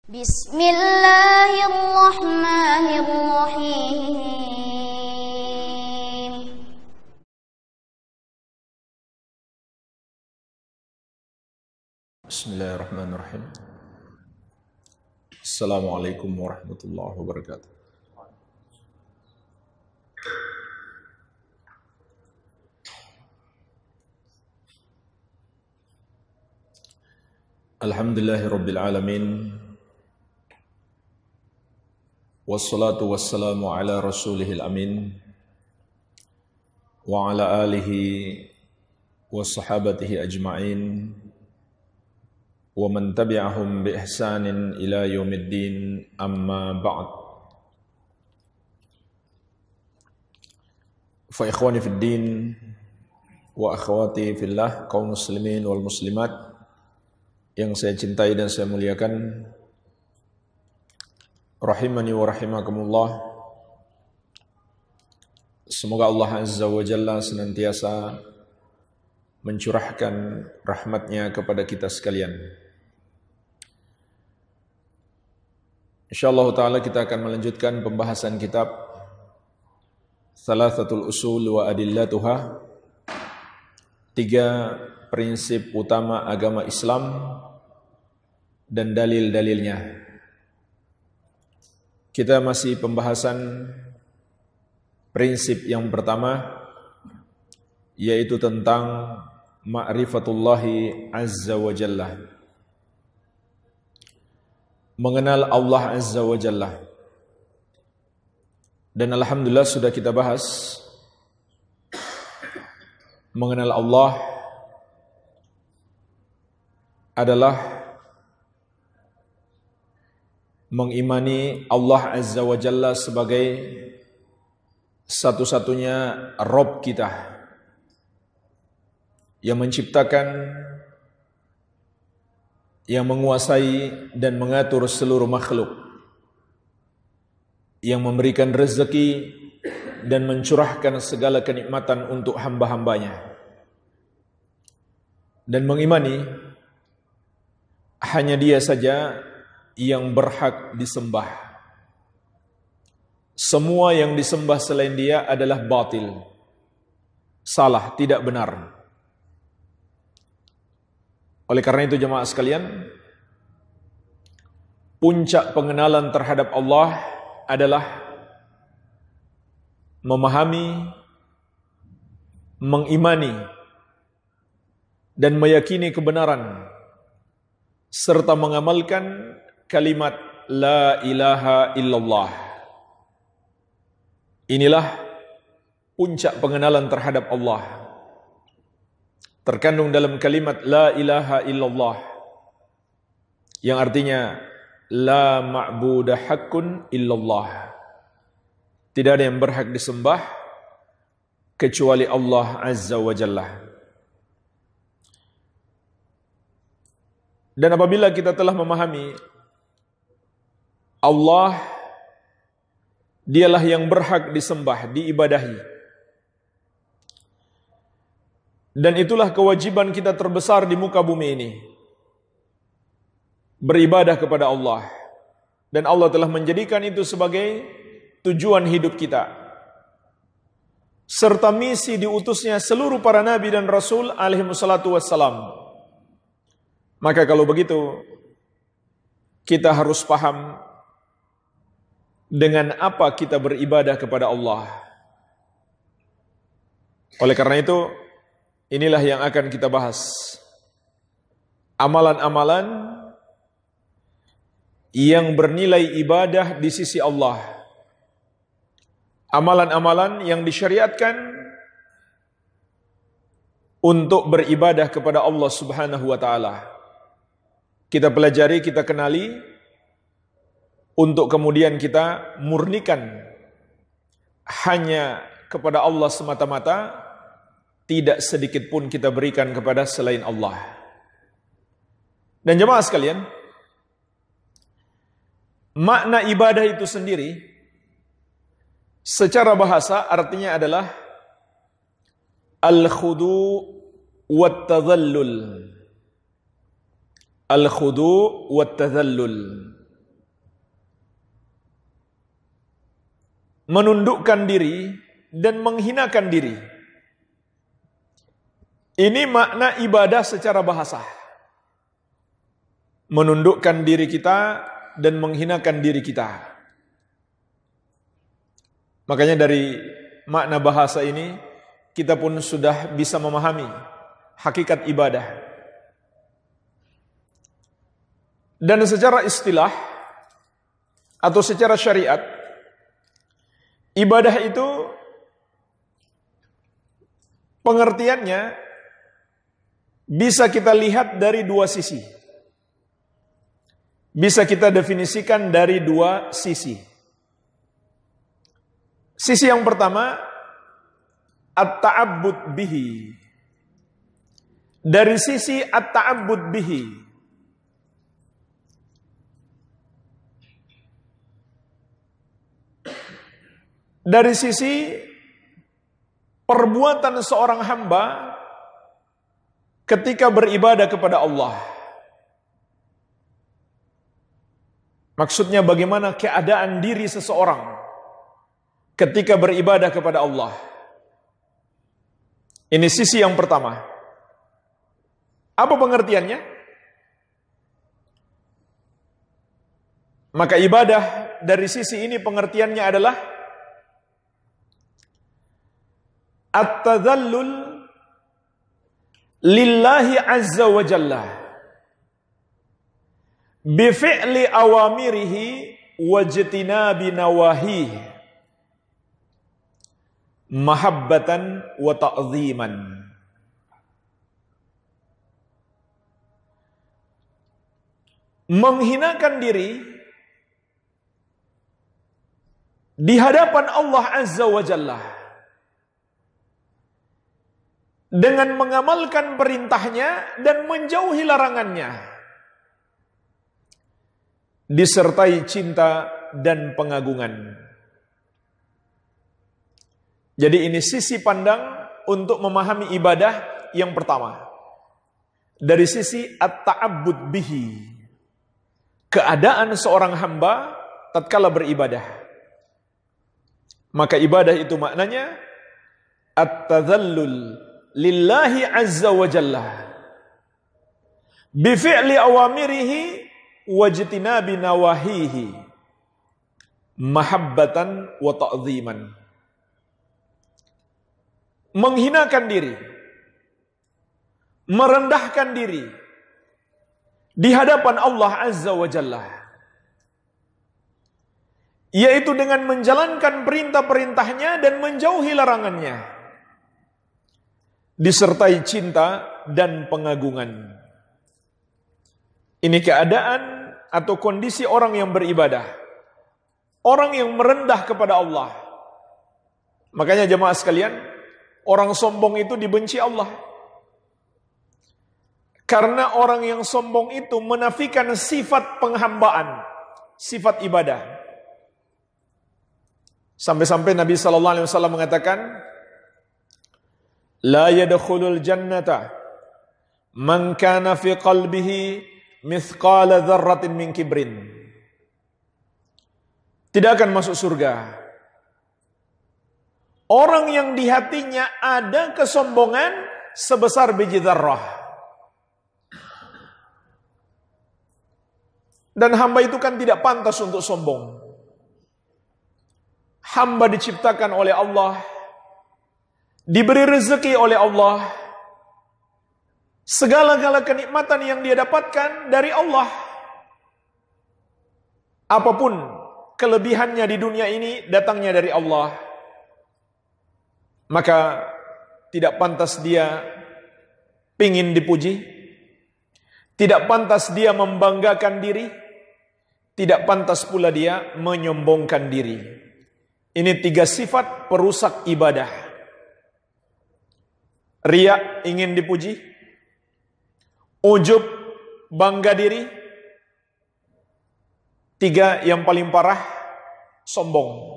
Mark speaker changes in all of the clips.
Speaker 1: Bismillahirrahmanirrahim.
Speaker 2: Bismillahirrahmanirrahim. Assalamualaikum warahmatullahi wabarakatuh. Alhamdulillahirabbil alamin. Wassalatu wassalamu ala rasulihil amin wa ala alihi wa sahabatihi ajma'in wa man tabi'ahum bi ihsanin ila yaumiddin, amma ba'd. Fa ikhwani fid din wa akhwati fillah, kaum muslimin wal muslimat yang saya cintai dan saya muliakan, rahimani wa rahimakumullah. Semoga Allah Azza wa Jalla senantiasa mencurahkan rahmatnya kepada kita sekalian. InsyaAllah ta'ala kita akan melanjutkan pembahasan kitab Thalathatul Usul wa Adillatuha, 3 prinsip utama agama Islam dan dalil-dalilnya. Kita masih pembahasan prinsip yang pertama, yaitu tentang ma'rifatullahi azza wa jalla, mengenal Allah azza wa jalla. Dan alhamdulillah sudah kita bahas mengenal Allah adalah mengimani Allah Azza wa Jalla sebagai satu-satunya Rabb kita yang menciptakan, yang menguasai dan mengatur seluruh makhluk, yang memberikan rezeki dan mencurahkan segala kenikmatan untuk hamba-hambanya, dan mengimani hanya Dia saja yang berhak disembah. Semua yang disembah selain Dia adalah batil, salah, tidak benar. Oleh karena itu jemaah sekalian, puncak pengenalan terhadap Allah adalah memahami, mengimani, dan meyakini kebenaran serta mengamalkan kalimat la ilaha illallah. Inilah puncak pengenalan terhadap Allah, terkandung dalam kalimat la ilaha illallah, yang artinya la ma'buda haqqun illallah. Tidak ada yang berhak disembah kecuali Allah Azza wa Jalla. Dan apabila kita telah memahami Allah Dialah yang berhak disembah, diibadahi, dan itulah kewajiban kita terbesar di muka bumi ini, beribadah kepada Allah. Dan Allah telah menjadikan itu sebagai tujuan hidup kita, serta misi diutusnya seluruh para nabi dan rasul alaihimussalatu wassalam. Maka kalau begitu, kita harus paham dengan apa kita beribadah kepada Allah. Oleh karena itu, inilah yang akan kita bahas. Amalan-amalan yang bernilai ibadah di sisi Allah. Amalan-amalan yang disyariatkan untuk beribadah kepada Allah Subhanahu wa taala. Kita pelajari, kita kenali, untuk kemudian kita murnikan hanya kepada Allah semata-mata, tidak sedikit pun kita berikan kepada selain Allah. Dan jemaah sekalian, makna ibadah itu sendiri secara bahasa artinya adalah al-khudu' wat-tadhallul. Al-khudu' wat-tadhallul. menundukkan diri, dan menghinakan diri. Ini makna ibadah secara bahasa. Menundukkan diri kita dan menghinakan diri kita. Makanya dari makna bahasa ini, kita pun sudah bisa memahami hakikat ibadah. Dan secara istilah atau secara syariat, ibadah itu pengertiannya bisa kita lihat dari dua sisi. Bisa kita definisikan dari dua sisi. Sisi yang pertama, at-ta'abbud bihi. Dari sisi at-ta'abbud bihi, dari sisi perbuatan seorang hamba ketika beribadah kepada Allah. Maksudnya bagaimana keadaan diri seseorang ketika beribadah kepada Allah. Ini sisi yang pertama. Apa pengertiannya? Maka ibadah dari sisi ini pengertiannya adalah at-tadhallul lillahi azza wa jalla bi fi'li awamirihi wa jtinabi nawahihi mahabbatan wa ta'ziman. Menghinakan diri di hadapan Allah Azza wa Jalla dengan mengamalkan perintahnya dan menjauhi larangannya, disertai cinta dan pengagungan. Jadi ini sisi pandang untuk memahami ibadah yang pertama. Dari sisi at-ta'abbud bihi, keadaan seorang hamba tatkala beribadah. Maka ibadah itu maknanya at-tadhallul lillahi azza wa jalla bi fi'li awamirihi wa jtinabi nawahihi mahabbatan wa ta'ziman. Menghinakan diri, merendahkan diri di hadapan Allah Azza wa Jalla, yaitu dengan menjalankan perintah-perintahnya dan menjauhi larangannya, disertai cinta dan pengagungan. Ini keadaan atau kondisi orang yang beribadah, orang yang merendah kepada Allah. Makanya jemaah sekalian, orang sombong itu dibenci Allah. Karena orang yang sombong itu menafikan sifat penghambaan, sifat ibadah. Sampai-sampai Nabi SAW mengatakan, la yadkhulul jannata man kana fi qalbihi mithqala dzarratin min kibrin. Tidak akan masuk surga orang yang di hatinya ada kesombongan sebesar biji dzarrah. Dan hamba itu kan tidak pantas untuk sombong. Hamba diciptakan oleh Allah, diberi rezeki oleh Allah, segala-gala kenikmatan yang dia dapatkan dari Allah. Apapun kelebihannya di dunia ini datangnya dari Allah. Maka tidak pantas dia pingin dipuji, tidak pantas dia membanggakan diri, tidak pantas pula dia menyombongkan diri. Ini 3 sifat perusak ibadah. Riya, ingin dipuji. Ujub, bangga diri. 3 yang paling parah, sombong.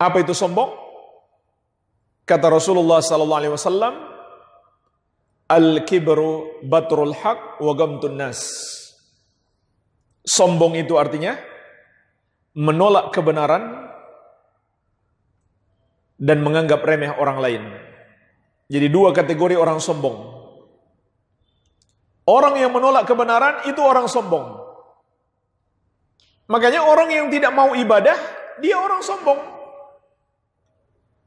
Speaker 2: Apa itu sombong? Kata Rasulullah SAW, al-kibru batrul haq wa gamtun nas. Sombong itu artinya menolak kebenaran, dan menganggap remeh orang lain. Jadi dua kategori orang sombong. Orang yang menolak kebenaran itu orang sombong. Makanya orang yang tidak mau ibadah, dia orang sombong.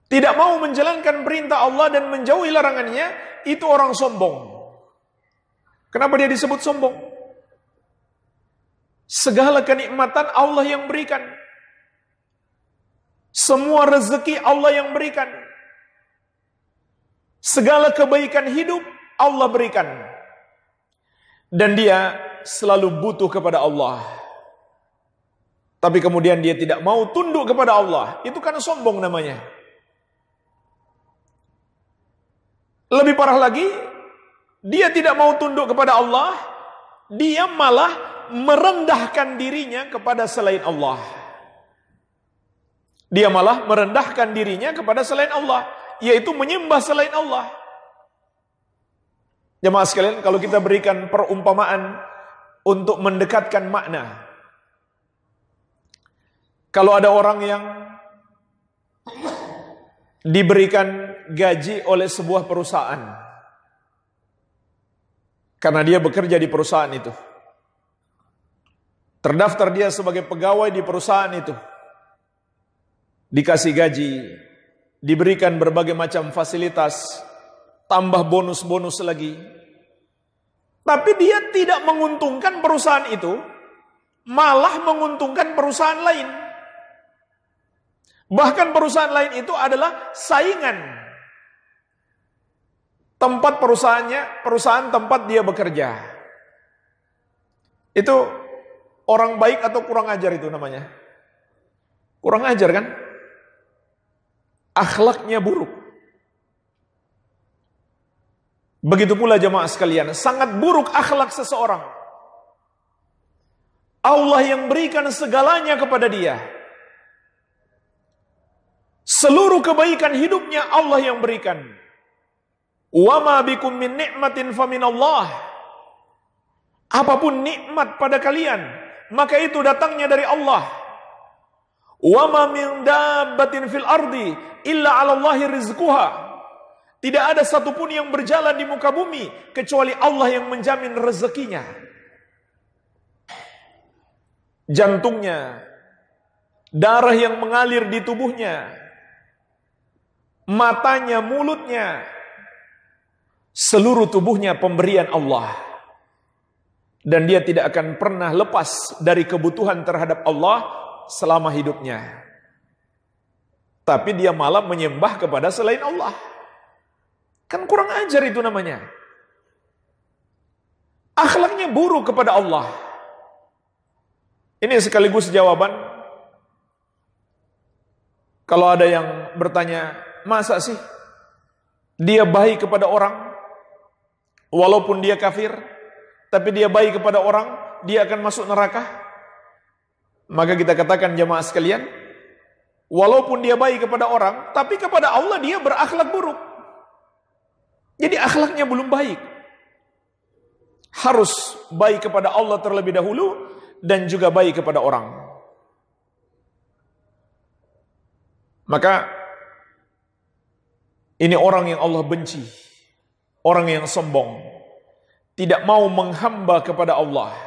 Speaker 2: Tidak mau menjalankan perintah Allah dan menjauhi larangannya, itu orang sombong. Kenapa dia disebut sombong? Segala kenikmatan Allah yang berikan. Semua rezeki Allah yang berikan. Segala kebaikan hidup Allah berikan. Dan dia selalu butuh kepada Allah. Tapi kemudian dia tidak mau tunduk kepada Allah. Itu kan sombong namanya. Lebih parah lagi, dia tidak mau tunduk kepada Allah, dia malah merendahkan dirinya kepada selain Allah. Dia malah merendahkan dirinya kepada selain Allah, yaitu menyembah selain Allah. Jemaah sekalian, kalau kita berikan perumpamaan untuk mendekatkan makna. Kalau ada orang yang diberikan gaji oleh sebuah perusahaan, karena dia bekerja di perusahaan itu, terdaftar dia sebagai pegawai di perusahaan itu, dikasih gaji, diberikan berbagai macam fasilitas, tambah bonus-bonus lagi. Tapi dia tidak menguntungkan perusahaan itu, malah menguntungkan perusahaan lain. Bahkan perusahaan lain itu adalah saingan tempat perusahaan tempat dia bekerja. Itu orang baik atau kurang ajar itu namanya? Kurang ajar kan? Akhlaknya buruk. Begitu pula jemaah sekalian, sangat buruk akhlak seseorang. Allah yang berikan segalanya kepada dia. Seluruh kebaikan hidupnya Allah yang berikan. Wa ma bikum min ni'matin faminallah. Apapun nikmat pada kalian, maka itu datangnya dari Allah. Wa ma min dabbatin fil ardi illa 'ala Allahi rizquha. Tidak ada satupun yang berjalan di muka bumi kecuali Allah yang menjamin rezekinya. Jantungnya, darah yang mengalir di tubuhnya, matanya, mulutnya, seluruh tubuhnya pemberian Allah. Dan dia tidak akan pernah lepas dari kebutuhan terhadap Allah selama hidupnya. Tapi dia malah menyembah kepada selain Allah. Kan kurang ajar itu namanya. Akhlaknya buruk kepada Allah. Ini sekaligus jawaban. Kalau ada yang bertanya, masa sih dia baik kepada orang walaupun dia kafir, tapi dia baik kepada orang, dia akan masuk neraka? Maka kita katakan jemaah sekalian, walaupun dia baik kepada orang, tapi kepada Allah dia berakhlak buruk. Jadi akhlaknya belum baik. Harus baik kepada Allah terlebih dahulu dan juga baik kepada orang. Maka ini orang yang Allah benci, orang yang sombong, tidak mau menghamba kepada Allah.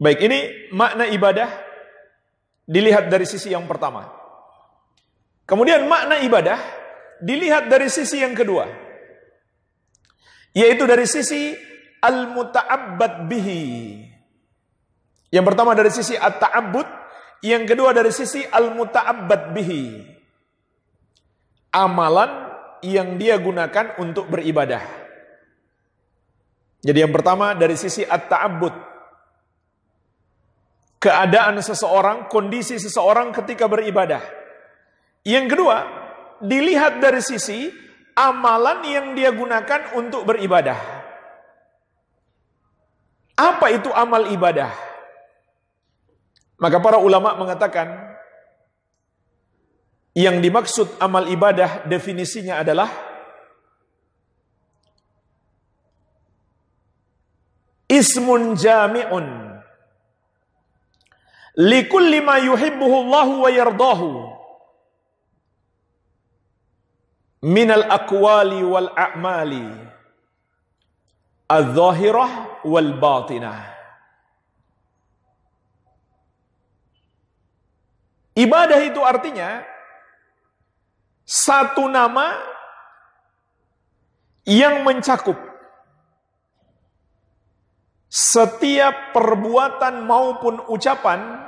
Speaker 2: Baik, ini makna ibadah dilihat dari sisi yang pertama. Kemudian makna ibadah dilihat dari sisi yang kedua, yaitu dari sisi al-muta'abbad bihi. Yang pertama dari sisi at-ta'abbud, yang kedua dari sisi al-muta'abbad bihi. Amalan yang dia gunakan untuk beribadah. Jadi yang pertama dari sisi at-ta'abbud, keadaan seseorang, kondisi seseorang ketika beribadah. Yang kedua, dilihat dari sisi amalan yang dia gunakan untuk beribadah. Apa itu amal ibadah? Maka para ulama mengatakan, yang dimaksud amal ibadah definisinya adalah ismun jami'un Likulli ma yuhibbuhu Allahu wa yardahu minal aqwali wal a'mali adh-dhahirah wal batinah. Ibadah itu artinya satu nama yang mencakup setiap perbuatan maupun ucapan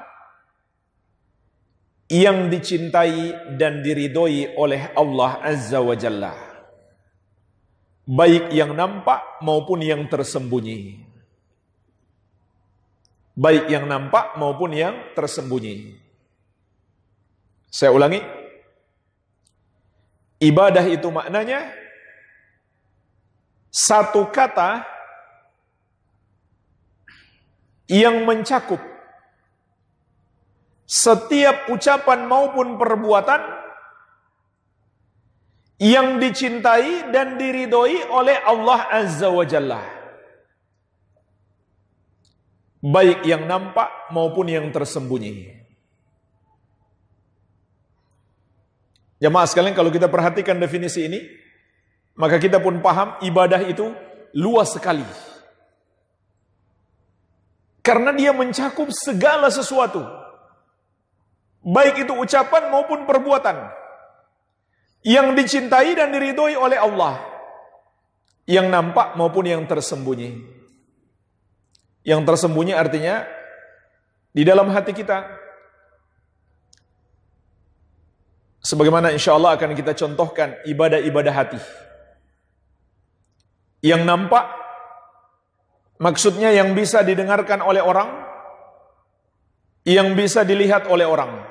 Speaker 2: yang dicintai dan diridhoi oleh Allah Azza wa Jalla, baik yang nampak maupun yang tersembunyi. Baik yang nampak maupun yang tersembunyi. Saya ulangi, ibadah itu maknanya satu kata yang mencakup setiap ucapan maupun perbuatan yang dicintai dan diridhoi oleh Allah Azza wa Jalla, baik yang nampak maupun yang tersembunyi. Jamaah sekalian, kalau kita perhatikan definisi ini, maka kita pun paham ibadah itu luas sekali. Karena dia mencakup segala sesuatu, baik itu ucapan maupun perbuatan, yang dicintai dan diridhoi oleh Allah, yang nampak maupun yang tersembunyi. Yang tersembunyi artinya di dalam hati kita. Sebagaimana insya Allah akan kita contohkan ibadah-ibadah hati. Yang nampak, maksudnya yang bisa didengarkan oleh orang, yang bisa dilihat oleh orang.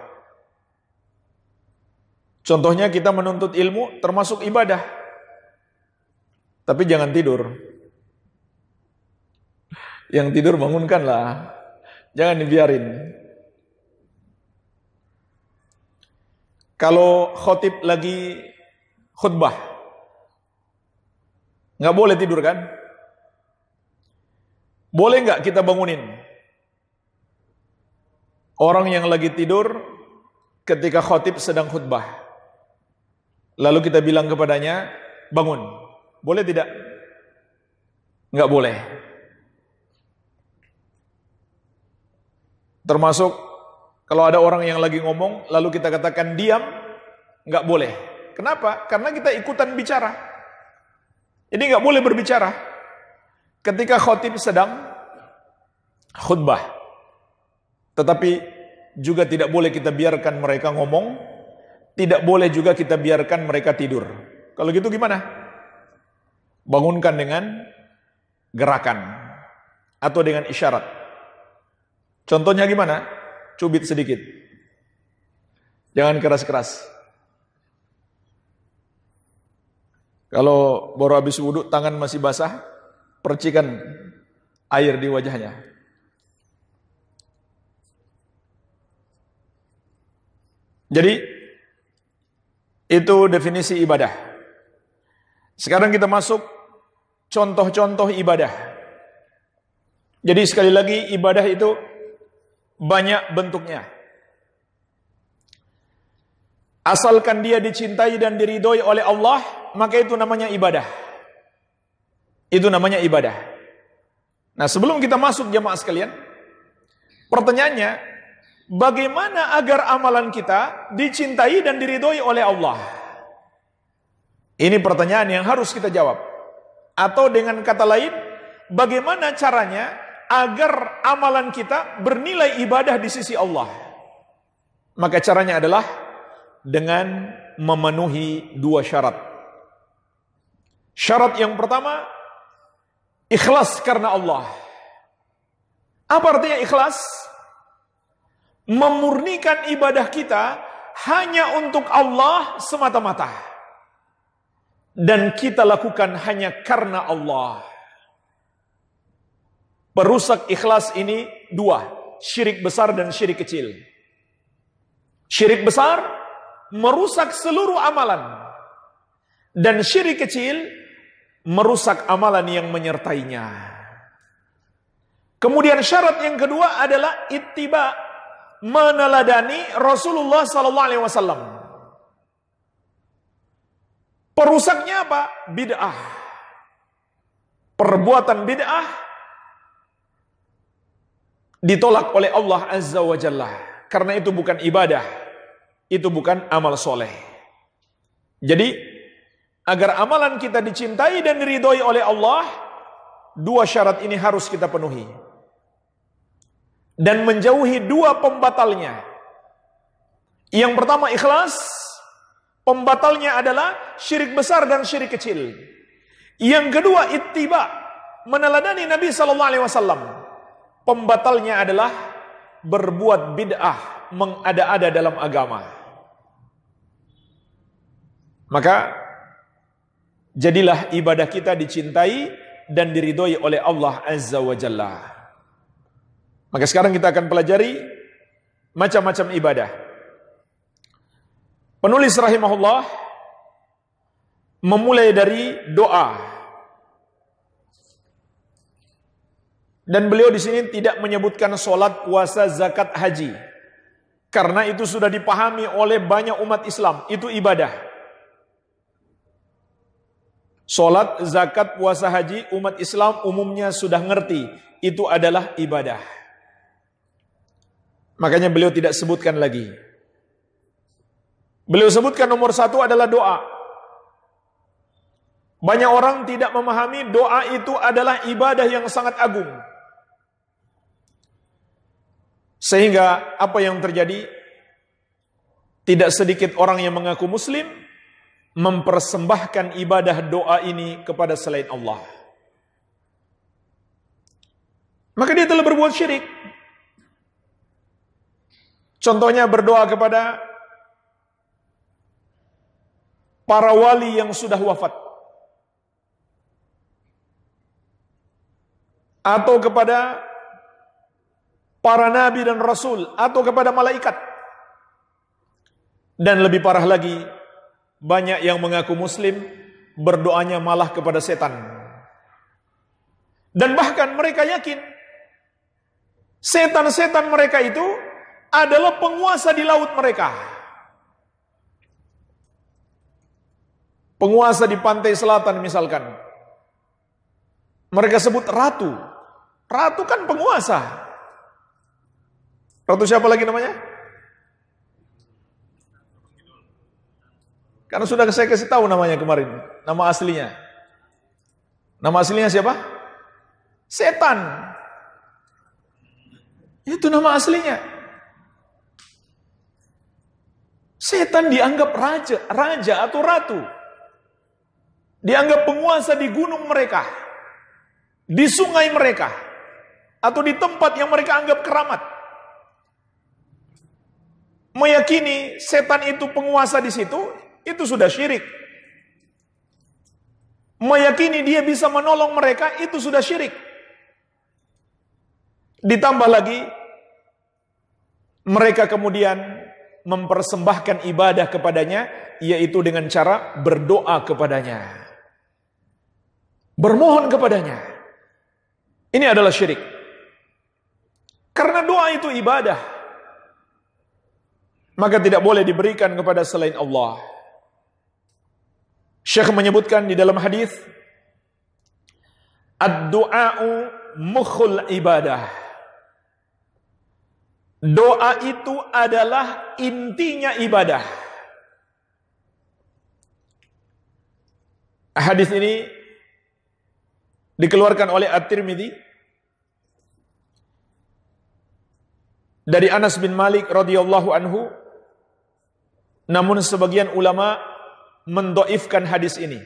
Speaker 2: Contohnya kita menuntut ilmu termasuk ibadah. Tapi jangan tidur. Yang tidur bangunkanlah. Jangan dibiarin. Kalau khotib lagi khutbah, nggak boleh tidur kan? Boleh nggak kita bangunin orang yang lagi tidur ketika khotib sedang khutbah? Lalu kita bilang kepadanya, bangun. Boleh tidak? Nggak boleh. Termasuk kalau ada orang yang lagi ngomong, lalu kita katakan diam, nggak boleh. Kenapa? Karena kita ikutan bicara. Jadi nggak boleh berbicara ketika khotib sedang khutbah. Tetapi juga tidak boleh kita biarkan mereka ngomong, tidak boleh juga kita biarkan mereka tidur. Kalau gitu gimana? Bangunkan dengan gerakan atau dengan isyarat. Contohnya gimana? Cubit sedikit. Jangan keras-keras. Kalau baru habis wudhu, tangan masih basah, percikan air di wajahnya. Jadi, itu definisi ibadah. Sekarang kita masuk contoh-contoh ibadah. Jadi sekali lagi, ibadah itu banyak bentuknya. Asalkan dia dicintai dan diridhoi oleh Allah, maka itu namanya ibadah. Itu namanya ibadah. Nah, sebelum kita masuk jamaah sekalian, pertanyaannya, bagaimana agar amalan kita dicintai dan diridhoi oleh Allah? Ini pertanyaan yang harus kita jawab. Atau dengan kata lain, bagaimana caranya agar amalan kita bernilai ibadah di sisi Allah? Maka caranya adalah dengan memenuhi dua syarat. Syarat yang pertama, ikhlas karena Allah. Apa artinya ikhlas? Memurnikan ibadah kita hanya untuk Allah semata-mata. Dan kita lakukan hanya karena Allah. Perusak ikhlas ini dua, syirik besar dan syirik kecil. Syirik besar merusak seluruh amalan, dan syirik kecil merusak amalan yang menyertainya. Kemudian syarat yang kedua adalah ittiba, meneladani Rasulullah sallallahu alaihi wasallam. Perusaknya apa? Bid'ah. Perbuatan bid'ah ditolak oleh Allah Azza wa Jalla. Karena itu bukan ibadah. Itu bukan amal soleh. Jadi, agar amalan kita dicintai dan diridhoi oleh Allah, dua syarat ini harus kita penuhi. Dan menjauhi dua pembatalnya. Yang pertama ikhlas. Pembatalnya adalah syirik besar dan syirik kecil. Yang kedua ittiba, meneladani Nabi sallallahu alaihi wasallam. Pembatalnya adalah berbuat bid'ah, mengada-ada dalam agama. Maka jadilah ibadah kita dicintai dan diridhoi oleh Allah Azza wa Jalla. Maka sekarang kita akan pelajari macam-macam ibadah. Penulis rahimahullah memulai dari doa. Dan beliau di sini tidak menyebutkan solat, puasa, zakat, haji. Karena itu sudah dipahami oleh banyak umat Islam, itu ibadah. Solat, zakat, puasa, haji, umat Islam umumnya sudah ngerti, itu adalah ibadah. Makanya beliau tidak sebutkan lagi. Beliau sebutkan nomor satu adalah doa. Banyak orang tidak memahami doa itu adalah ibadah yang sangat agung. Sehingga apa yang terjadi? Tidak sedikit orang yang mengaku muslim mempersembahkan ibadah doa ini kepada selain Allah. Maka dia telah berbuat syirik. Contohnya berdoa kepada para wali yang sudah wafat. Atau kepada para nabi dan rasul. Atau kepada malaikat. Dan lebih parah lagi, banyak yang mengaku muslim berdoanya malah kepada setan. Dan bahkan mereka yakin setan-setan mereka itu adalah penguasa di laut mereka. Penguasa di pantai selatan misalkan. Mereka sebut ratu. Ratu kan penguasa. Ratu siapa lagi namanya? Karena sudah saya kasih tahu namanya kemarin. Nama aslinya. Nama aslinya siapa? Setan. Itu nama aslinya. Setan dianggap raja atau ratu. Dianggap penguasa di gunung mereka, di sungai mereka, atau di tempat yang mereka anggap keramat. Meyakini setan itu penguasa di situ, itu sudah syirik. Meyakini dia bisa menolong mereka, itu sudah syirik. Ditambah lagi, mereka kemudian mempersembahkan ibadah kepadanya, yaitu dengan cara berdoa kepadanya. Bermohon kepadanya. Ini adalah syirik. Karena doa itu ibadah. Maka tidak boleh diberikan kepada selain Allah. Syekh menyebutkan di dalam hadis, ad-du'a'u mukhul ibadah. Doa itu adalah intinya ibadah. Hadis ini dikeluarkan oleh At-Tirmidzi dari Anas bin Malik radhiyallahu anhu. Namun sebagian ulama mendhaifkan hadis ini.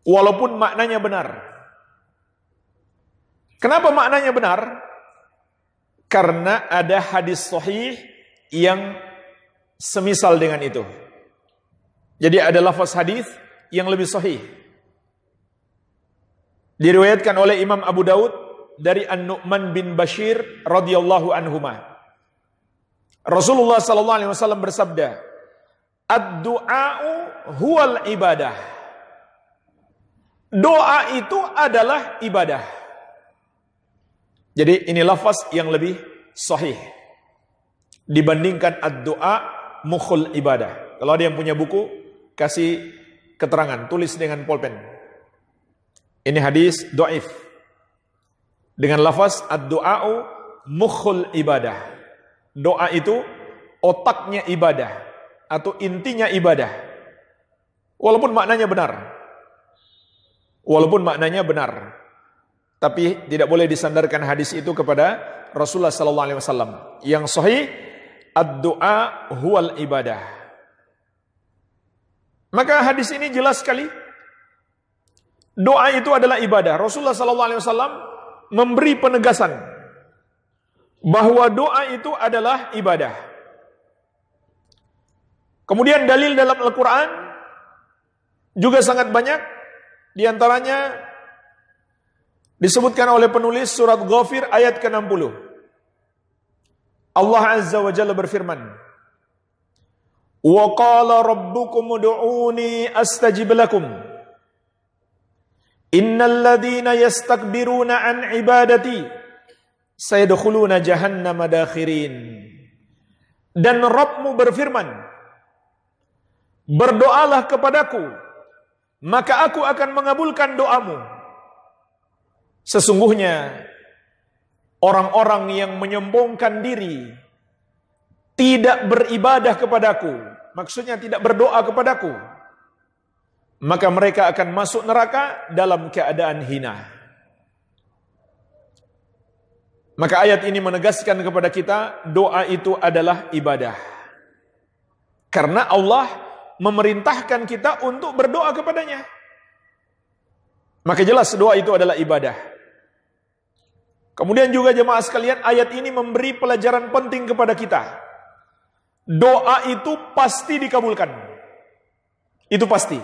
Speaker 2: Walaupun maknanya benar. Kenapa maknanya benar? Karena ada hadis sahih yang semisal dengan itu. Jadi ada lafaz hadis yang lebih sahih. Diriwayatkan oleh Imam Abu Daud dari An-Nu'man bin Bashir radhiyallahu anhuma. Rasulullah sallallahu alaihi wasallam bersabda, "Ad-du'a'u huwal ibadah." Doa itu adalah ibadah. Jadi ini lafaz yang lebih sahih. dibandingkan ad-du'a mukhul ibadah. Kalau ada yang punya buku, kasih keterangan, tulis dengan pulpen. Ini hadis dhaif. Dengan lafaz ad-du'a'u mukhul ibadah. Doa itu otaknya ibadah atau intinya ibadah. Walaupun maknanya benar. Walaupun maknanya benar. Tapi tidak boleh disandarkan hadis itu kepada Rasulullah sallallahu alaihi wasallam. Yang sahih ad-du'a huwal ibadah. Maka hadis ini jelas sekali. Doa itu adalah ibadah. Rasulullah sallallahu alaihi wasallam memberi penegasan bahwa doa itu adalah ibadah. Kemudian dalil dalam Al-Quran juga sangat banyak. Di antaranya disebutkan oleh penulis surat Ghafir ayat ke-60. Allah Azza wa Jalla berfirman, "Wa qala rabbukum ud'uni astajib lakum. Innal ladzina yastakbiruna an ibadati sayadkhuluna jahannama dakhirin." Dan Rabbmu berfirman, "Berdoalah kepadaku, maka aku akan mengabulkan doamu. Sesungguhnya orang-orang yang menyombongkan diri, tidak beribadah kepadaku, maksudnya tidak berdoa kepadaku, maka mereka akan masuk neraka dalam keadaan hina." Maka ayat ini menegaskan kepada kita, doa itu adalah ibadah. Karena Allah memerintahkan kita untuk berdoa kepadanya. Maka jelas doa itu adalah ibadah. Kemudian juga jemaah sekalian, ayat ini memberi pelajaran penting kepada kita. Doa itu pasti dikabulkan. Itu pasti.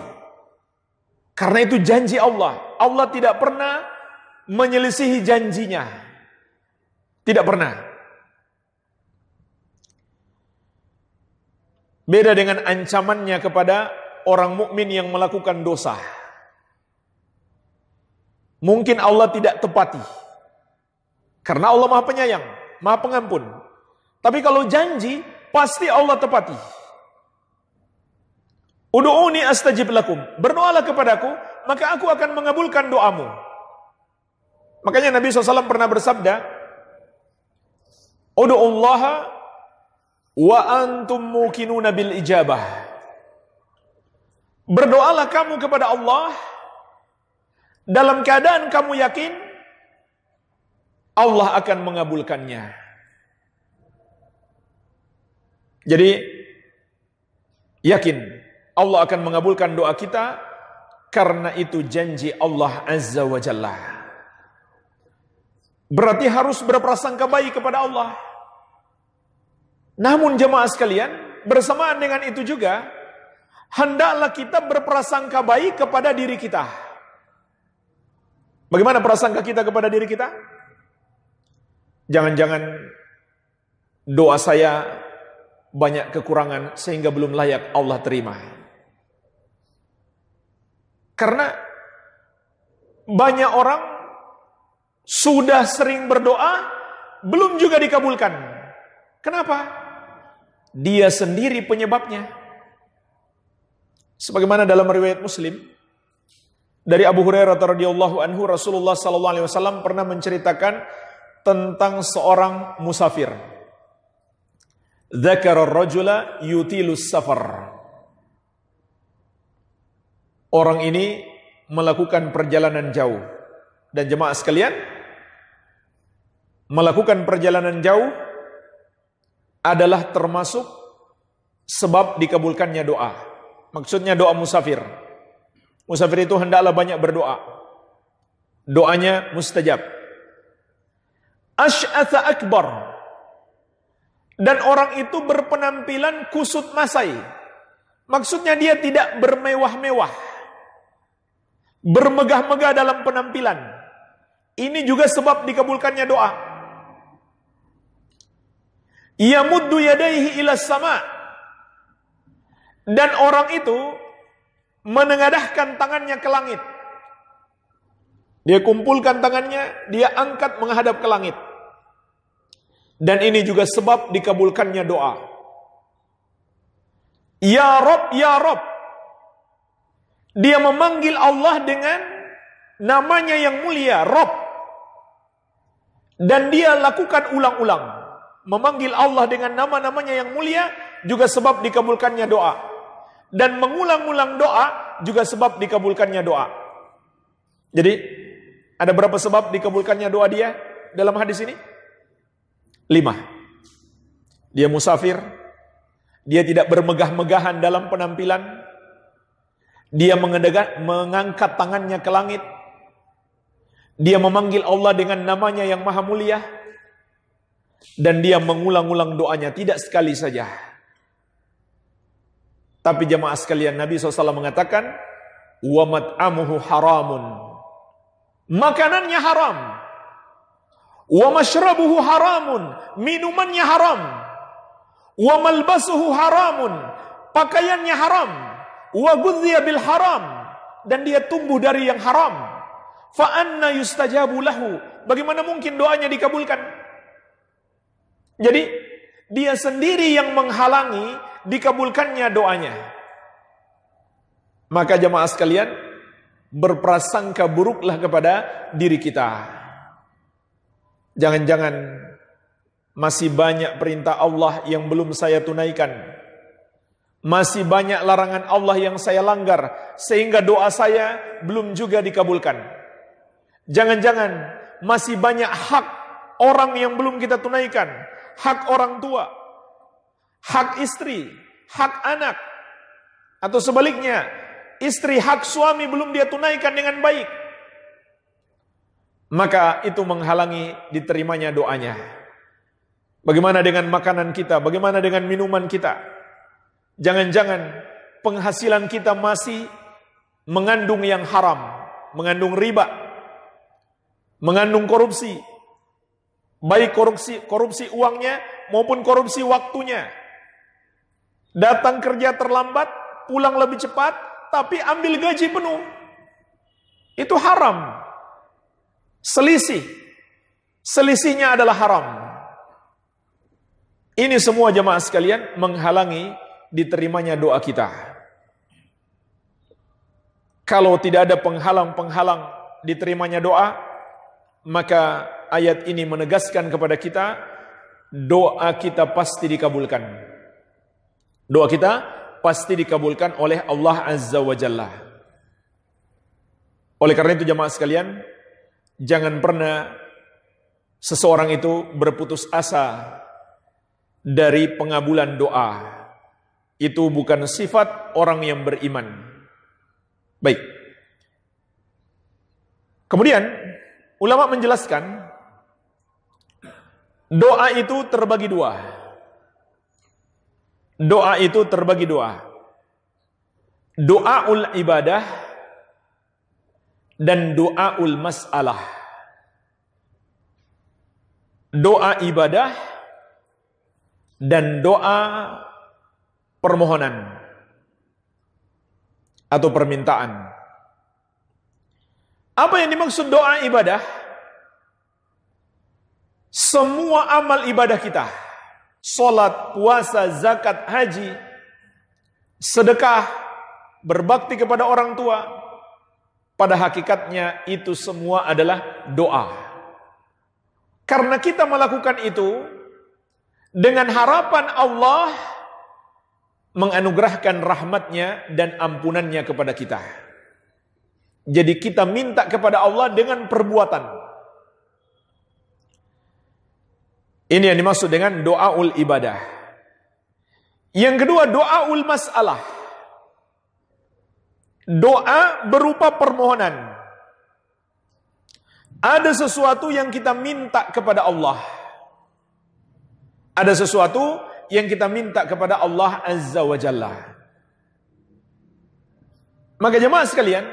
Speaker 2: Karena itu janji Allah. Allah tidak pernah menyelisihi janjinya. Tidak pernah. Beda dengan ancamannya kepada orang mukmin yang melakukan dosa. Mungkin Allah tidak tepati. Karena Allah Maha Penyayang, Maha Pengampun. Tapi kalau janji, pasti Allah tepati. Ud'uni astajib lakum. Berdoalah kepadaku, maka aku akan mengabulkan doamu. Makanya Nabi SAW pernah bersabda, Ud'ullaha wa antum muqinuna bil ijabah. Berdoalah kamu kepada Allah dalam keadaan kamu yakin Allah akan mengabulkannya. Jadi yakin Allah akan mengabulkan doa kita, karena itu janji Allah Azza wa Jalla. Berarti harus berprasangka baik kepada Allah. Namun jemaah sekalian, bersamaan dengan itu juga, hendaklah kita berprasangka baik kepada diri kita. Bagaimana prasangka kita kepada diri kita? Jangan-jangan doa saya banyak kekurangan sehingga belum layak Allah terima. Karena banyak orang sudah sering berdoa, belum juga dikabulkan. Kenapa? Dia sendiri penyebabnya. Sebagaimana dalam riwayat Muslim dari Abu Hurairah radhiyallahu anhu, Rasulullah sallallahu alaihi wasallam pernah menceritakan tentang seorang musafir. Dzakara ar-rajula yutilus safar. Orang ini melakukan perjalanan jauh. Dan jemaah sekalian, melakukan perjalanan jauh adalah termasuk sebab dikabulkannya doa. Maksudnya doa musafir. Musafir itu hendaklah banyak berdoa. Doanya mustajab. Asy'atha akbar. Dan orang itu berpenampilan kusut masai. Maksudnya dia tidak bermewah-mewah, bermegah-megah dalam penampilan. Ini juga sebab dikabulkannya doa. Yamuddu yadayhi ila sama. Dan orang itu menengadahkan tangannya ke langit. Dia kumpulkan tangannya, dia angkat menghadap ke langit. Dan ini juga sebab dikabulkannya doa. Ya Rob, ya Rob. Dia memanggil Allah dengan namanya yang mulia, Rob. Dan dia lakukan ulang-ulang. Memanggil Allah dengan nama-namanya yang mulia juga sebab dikabulkannya doa. Dan mengulang-ulang doa juga sebab dikabulkannya doa. Jadi, ada berapa sebab dikabulkannya doa dia dalam hadis ini? 5. Dia musafir. Dia tidak bermegah-megahan dalam penampilan. Dia mengangkat tangannya ke langit. Dia memanggil Allah dengan namanya yang maha mulia. Dan dia mengulang-ulang doanya, tidak sekali saja. Tapi jemaah sekalian, Nabi SAW mengatakan, wa mat'amuhu haramun. Makanannya haram. Wa mashrabuhu haramun, minumannya haram. Wa malbasuhu haramun, pakaiannya haram. Wa ghudhiya bil haram, dan dia tumbuh dari yang haram. Fa anna yustajabu lahu, bagaimana mungkin doanya dikabulkan? Jadi dia sendiri yang menghalangi dikabulkannya doanya. Maka jemaah sekalian, berprasangka buruklah kepada diri kita. Jangan-jangan masih banyak perintah Allah yang belum saya tunaikan. Masih banyak larangan Allah yang saya langgar, sehingga doa saya belum juga dikabulkan. Jangan-jangan masih banyak hak orang yang belum kita tunaikan. Hak orang tua, hak istri, hak anak. Atau sebaliknya, istri hak suami belum dia tunaikan dengan baik. Maka itu menghalangi diterimanya doanya. Bagaimana dengan makanan kita? Bagaimana dengan minuman kita? Jangan-jangan penghasilan kita masih mengandung yang haram, mengandung riba, mengandung korupsi. Baik korupsi uangnya maupun korupsi waktunya. Datang kerja terlambat, pulang lebih cepat, tapi ambil gaji penuh. Itu haram. Selisihnya adalah haram. Ini semua jemaah sekalian menghalangi diterimanya doa kita. Kalau tidak ada penghalang-penghalang diterimanya doa, maka ayat ini menegaskan kepada kita, doa kita pasti dikabulkan. Doa kita pasti dikabulkan oleh Allah Azza wa Jalla. Oleh karena itu jemaah sekalian, jangan pernah seseorang itu berputus asa dari pengabulan doa. Itu bukan sifat orang yang beriman. Baik. Kemudian ulama menjelaskan doa itu terbagi dua. Doa itu terbagi dua. Doaul ibadah dan doaul mas'alah. Doa ibadah dan doa permohonan atau permintaan. Apa yang dimaksud doa ibadah? Semua amal ibadah kita, salat, puasa, zakat, haji, sedekah, berbakti kepada orang tua, pada hakikatnya itu semua adalah doa. Karena kita melakukan itu dengan harapan Allah menganugerahkan rahmatnya dan ampunannya kepada kita. Jadi kita minta kepada Allah dengan perbuatan. Ini yang dimaksud dengan doaul ibadah. Yang kedua, doaul masalah. Doa berupa permohonan. Ada sesuatu yang kita minta kepada Allah. Ada sesuatu yang kita minta kepada Allah Azza wa Jalla. Maka jemaah sekalian,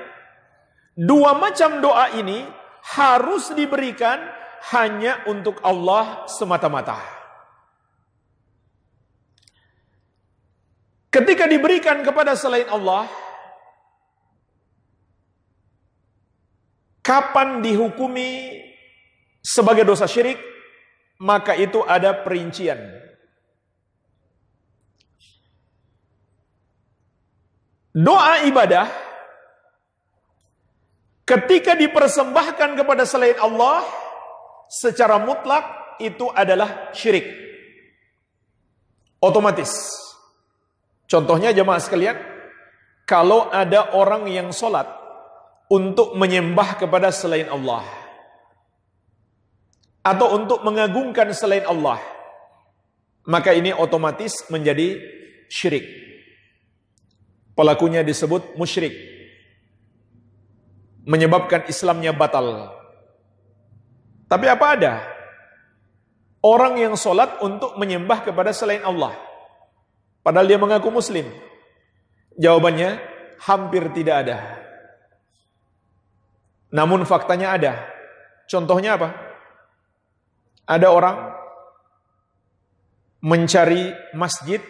Speaker 2: dua macam doa ini harus diberikan hanya untuk Allah semata-mata. Ketika diberikan kepada selain Allah, kapan dihukumi sebagai dosa syirik, maka itu ada perincian. Doa ibadah ketika dipersembahkan kepada selain Allah secara mutlak itu adalah syirik. Otomatis. Contohnya jemaah sekalian, kalau ada orang yang sholat untuk menyembah kepada selain Allah atau untuk mengagungkan selain Allah, maka ini otomatis menjadi syirik. Pelakunya disebut musyrik, menyebabkan Islamnya batal. Tapi apa ada orang yang sholat untuk menyembah kepada selain Allah padahal dia mengaku muslim? Jawabannya hampir tidak ada. Namun faktanya ada. Contohnya apa? Ada orang mencari masjid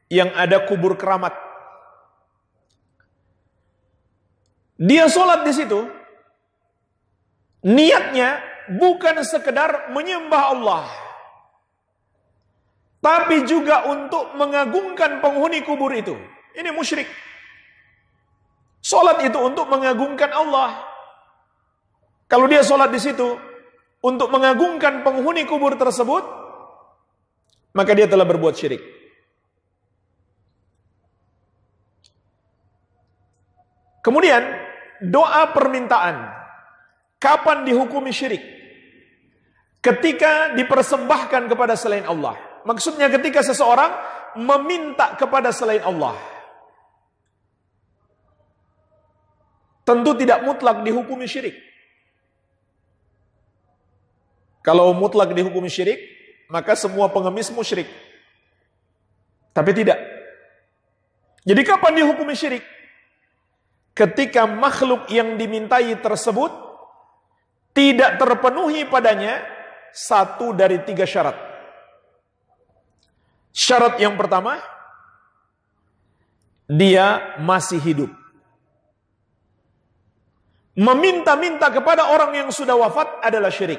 Speaker 2: yang ada kubur keramat. Dia sholat di situ, niatnya bukan sekedar menyembah Allah, tapi juga untuk mengagungkan penghuni kubur itu. Ini musyrik. Sholat itu untuk mengagungkan Allah. Kalau dia sholat di situ untuk mengagungkan penghuni kubur tersebut, maka dia telah berbuat syirik. Kemudian doa permintaan kapan dihukumi syirik? Ketika dipersembahkan kepada selain Allah. Maksudnya ketika seseorang meminta kepada selain Allah. Tentu tidak mutlak dihukumi syirik. Kalau mutlak dihukumi syirik, maka semua pengemis musyrik. Tapi tidak. Jadi kapan dihukumi syirik? Ketika makhluk yang dimintai tersebut tidak terpenuhi padanya satu dari 3 syarat. Syarat yang pertama, dia masih hidup. Meminta-minta kepada orang yang sudah wafat adalah syirik.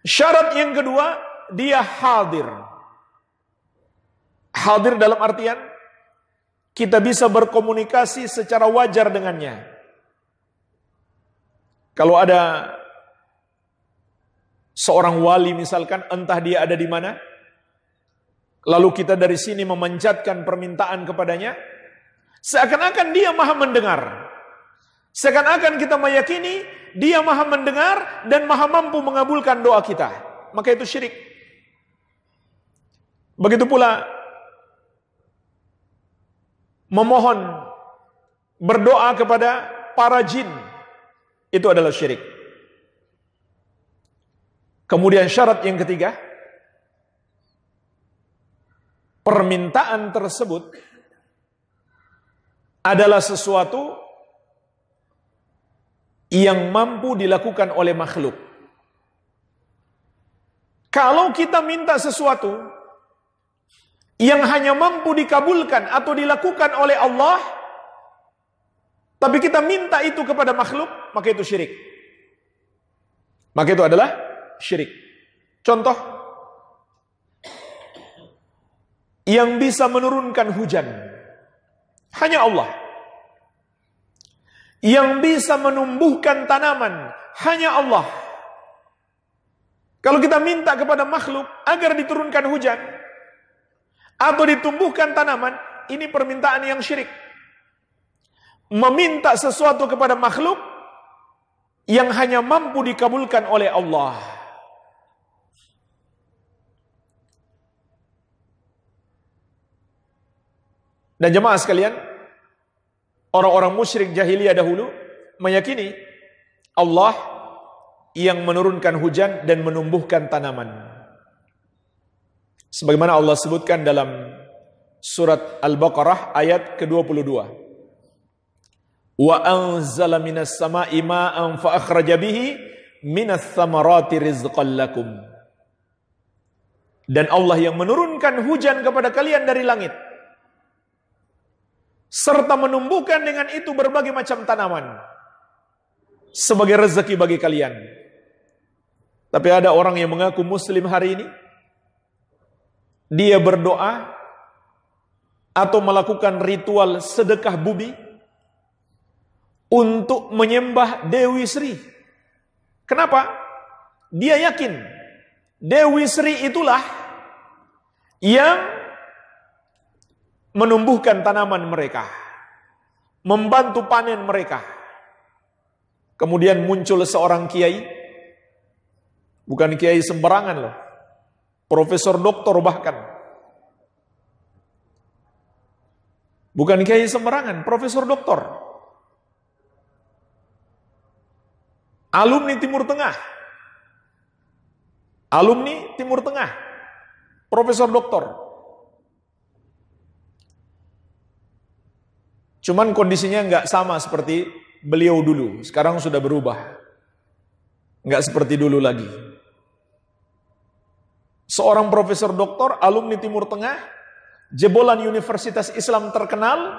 Speaker 2: Syarat yang kedua, dia hadir. Hadir dalam artian kita bisa berkomunikasi secara wajar dengannya. Kalau ada seorang wali misalkan, entah dia ada di mana, lalu kita dari sini memanjatkan permintaan kepadanya, seakan-akan dia maha mendengar. Seakan-akan kita meyakini dia maha mendengar dan maha mampu mengabulkan doa kita. Maka itu syirik. Begitu pula memohon, berdoa kepada para jin, itu adalah syirik. Kemudian syarat yang ketiga, permintaan tersebut adalah sesuatu yang mampu dilakukan oleh makhluk. Kalau kita minta sesuatu yang hanya mampu dikabulkan atau dilakukan oleh Allah, tapi kita minta itu kepada makhluk, maka itu syirik. Maka itu adalah syirik. Contoh, yang bisa menurunkan hujan hanya Allah. Yang bisa menumbuhkan tanaman hanya Allah. Kalau kita minta kepada makhluk agar diturunkan hujan atau ditumbuhkan tanaman, ini permintaan yang syirik. Meminta sesuatu kepada makhluk yang hanya mampu dikabulkan oleh Allah. Dan jemaah sekalian, orang-orang musyrik jahiliyah dahulu meyakini Allah yang menurunkan hujan dan menumbuhkan tanaman. Sebagaimana Allah sebutkan dalam surat Al-Baqarah ayat ke-22. Wa anzala minas sama'i ma'an fa akhraja bihi minas thamarati rizqan lakum. Dan Allah yang menurunkan hujan kepada kalian dari langit, serta menumbuhkan dengan itu berbagai macam tanaman sebagai rezeki bagi kalian. Tapi ada orang yang mengaku muslim hari ini, dia berdoa atau melakukan ritual sedekah bumi untuk menyembah Dewi Sri. Kenapa? Dia yakin Dewi Sri itulah yang menumbuhkan tanaman mereka, membantu panen mereka. Kemudian muncul seorang kiai, bukan kiai sembarangan loh, profesor doktor bahkan. Bukan kiai sembarangan, profesor doktor. Alumni Timur Tengah. Alumni Timur Tengah. Profesor doktor. Cuman kondisinya nggak sama seperti beliau dulu. Sekarang sudah berubah. Nggak seperti dulu lagi. Seorang profesor doktor, alumni Timur Tengah, jebolan universitas Islam terkenal,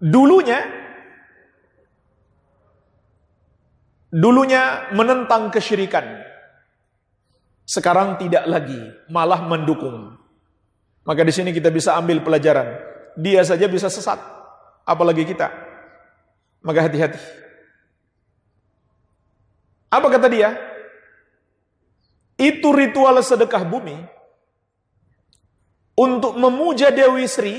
Speaker 2: dulunya menentang kesyirikan. Sekarang tidak lagi, malah mendukung. Maka di sini kita bisa ambil pelajaran. Dia saja bisa sesat, apalagi kita. Maka hati-hati. Apa kata dia? Itu ritual sedekah bumi untuk memuja Dewi Sri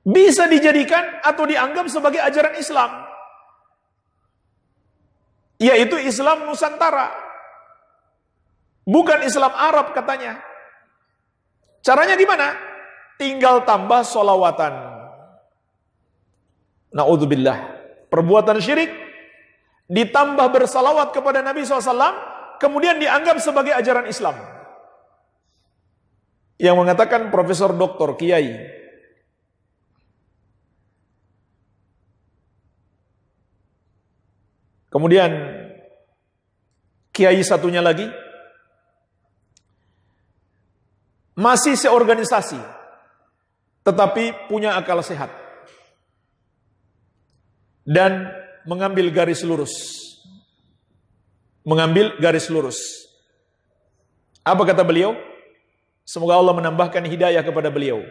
Speaker 2: bisa dijadikan atau dianggap sebagai ajaran Islam, yaitu Islam Nusantara, bukan Islam Arab katanya. Caranya gimana? Tinggal tambah sholawatan. Na'udzubillah. Perbuatan syirik ditambah bersalawat kepada Nabi SAW, kemudian dianggap sebagai ajaran Islam. Yang mengatakan profesor doktor kiai. Kemudian kiai satunya lagi masih seorganisasi, tetapi punya akal sehat dan mengambil garis lurus. Mengambil garis lurus. Apa kata beliau? Semoga Allah menambahkan hidayah kepada beliau.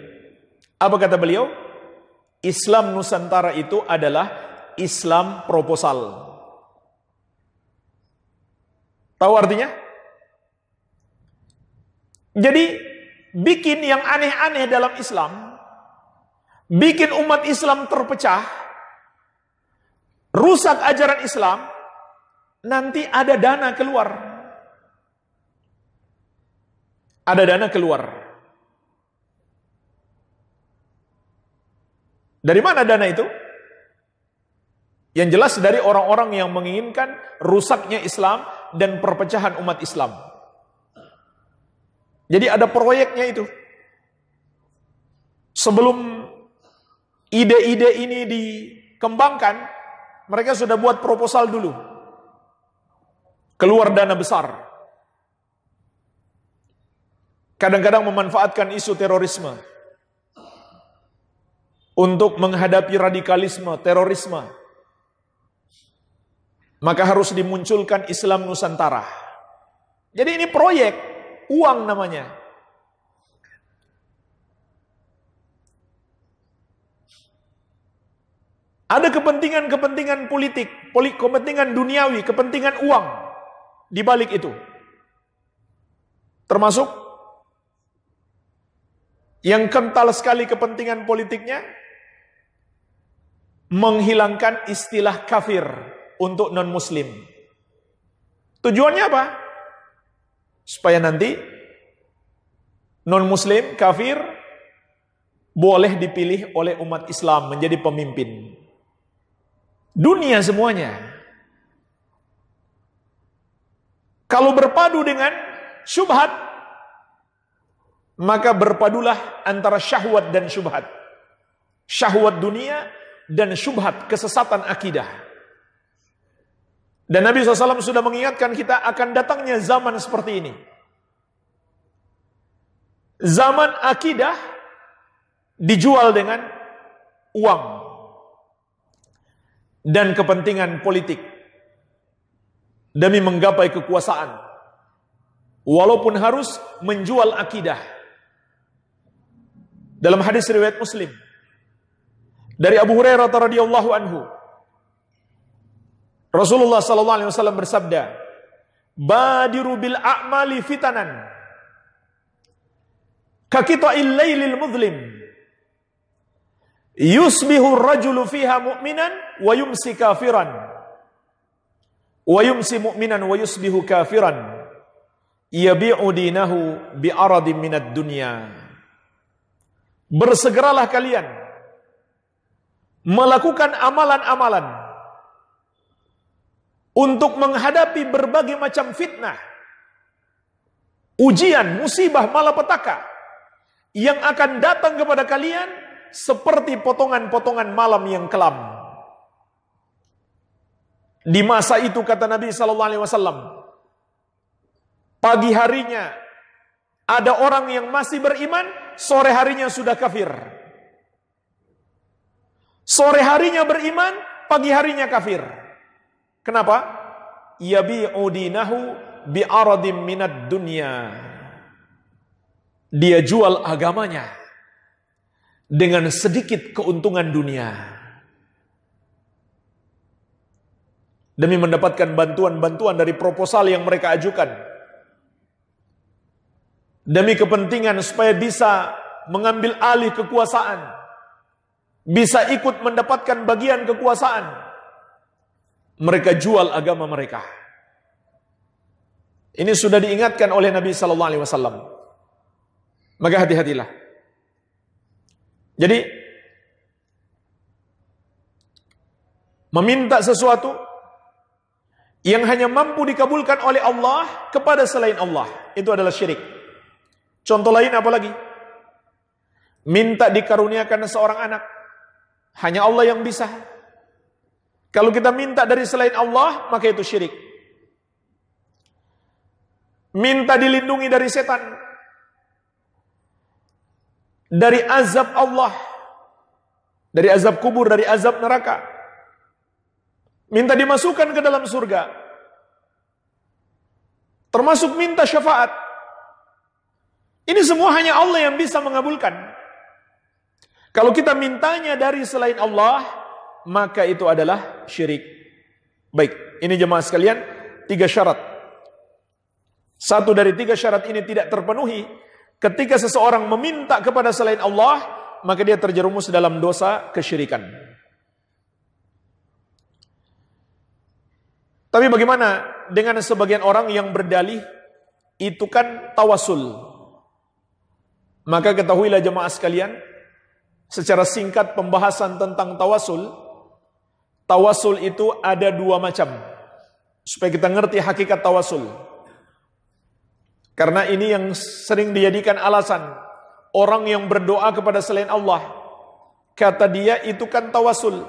Speaker 2: Apa kata beliau? Islam Nusantara itu adalah Islam proposal. Tahu artinya? Jadi bikin yang aneh-aneh dalam Islam, bikin umat Islam terpecah, rusak ajaran Islam, nanti ada dana keluar. Ada dana keluar. Dari mana dana itu? Yang jelas dari orang-orang yang menginginkan rusaknya Islam dan perpecahan umat Islam. Jadi ada proyeknya itu. Sebelum ide-ide ini dikembangkan, mereka sudah buat proposal dulu. Keluar dana besar. Kadang-kadang memanfaatkan isu terorisme untuk menghadapi radikalisme, terorisme. Maka harus dimunculkan Islam Nusantara. Jadi ini proyek, uang namanya. Ada kepentingan-kepentingan politik, kepentingan duniawi, kepentingan uang di balik itu. Termasuk yang kental sekali kepentingan politiknya, menghilangkan istilah kafir untuk non-muslim. Tujuannya apa? Supaya nanti non-muslim, kafir, boleh dipilih oleh umat Islam menjadi pemimpin dunia semuanya. Kalau berpadu dengan syubhat, maka berpadulah antara syahwat dan syubhat. Syahwat dunia dan syubhat, kesesatan akidah. Dan Nabi SAW sudah mengingatkan kita akan datangnya zaman seperti ini. Zaman akidah dijual dengan uang dan kepentingan politik. demi menggapai kekuasaan, walaupun harus menjual akidah. Dalam hadis riwayat Muslim dari Abu Hurairah radhiyallahu anhu, Rasulullah sallallahu alaihi wasallam bersabda, "Badiru bil a'mali fitanan, ka qita'il lailil mudhlim, yusbihu ar-rajulu fiha mu'minan wa yumsi kafiran, wa yumsi mu'minan wa yusbihu kafiran, yabi'u dinahu bi aradin minad dunya." Bersegeralah kalian melakukan amalan-amalan untuk menghadapi berbagai macam fitnah, ujian, musibah, malapetaka yang akan datang kepada kalian seperti potongan-potongan malam yang kelam. Di masa itu, kata Nabi sallallahu alaihi wasallam, pagi harinya ada orang yang masih beriman, sore harinya sudah kafir. Sore harinya beriman, pagi harinya kafir. Kenapa? Yabi'u dinahu bi'aradim minad dunya. Dia jual agamanya dengan sedikit keuntungan dunia, demi mendapatkan bantuan-bantuan dari proposal yang mereka ajukan, demi kepentingan supaya bisa mengambil alih kekuasaan, bisa ikut mendapatkan bagian kekuasaan. Mereka jual agama mereka. Ini sudah diingatkan oleh Nabi sallallahu alaihi wasallam. Maka hati-hatilah. Jadi meminta sesuatu yang hanya mampu dikabulkan oleh Allah kepada selain Allah, itu adalah syirik. Contoh lain apa lagi? Minta dikaruniakan seorang anak, hanya Allah yang bisa. Kalau kita minta dari selain Allah, maka itu syirik. Minta dilindungi dari setan, dari azab Allah, dari azab kubur, dari azab neraka. Minta dimasukkan ke dalam surga, termasuk minta syafaat. Ini semua hanya Allah yang bisa mengabulkan. Kalau kita mintanya dari selain Allah, maka itu adalah syirik. Baik, ini jemaah sekalian, 3 syarat. Satu dari 3 syarat ini tidak terpenuhi, ketika seseorang meminta kepada selain Allah, maka dia terjerumus dalam dosa kesyirikan. Tapi bagaimana dengan sebagian orang yang berdalih itu kan tawasul? Maka ketahuilah jemaah sekalian, secara singkat pembahasan tentang tawasul. Tawasul itu ada 2 macam, supaya kita ngerti hakikat tawasul. Karena ini yang sering dijadikan alasan orang yang berdoa kepada selain Allah, kata dia itu kan tawasul.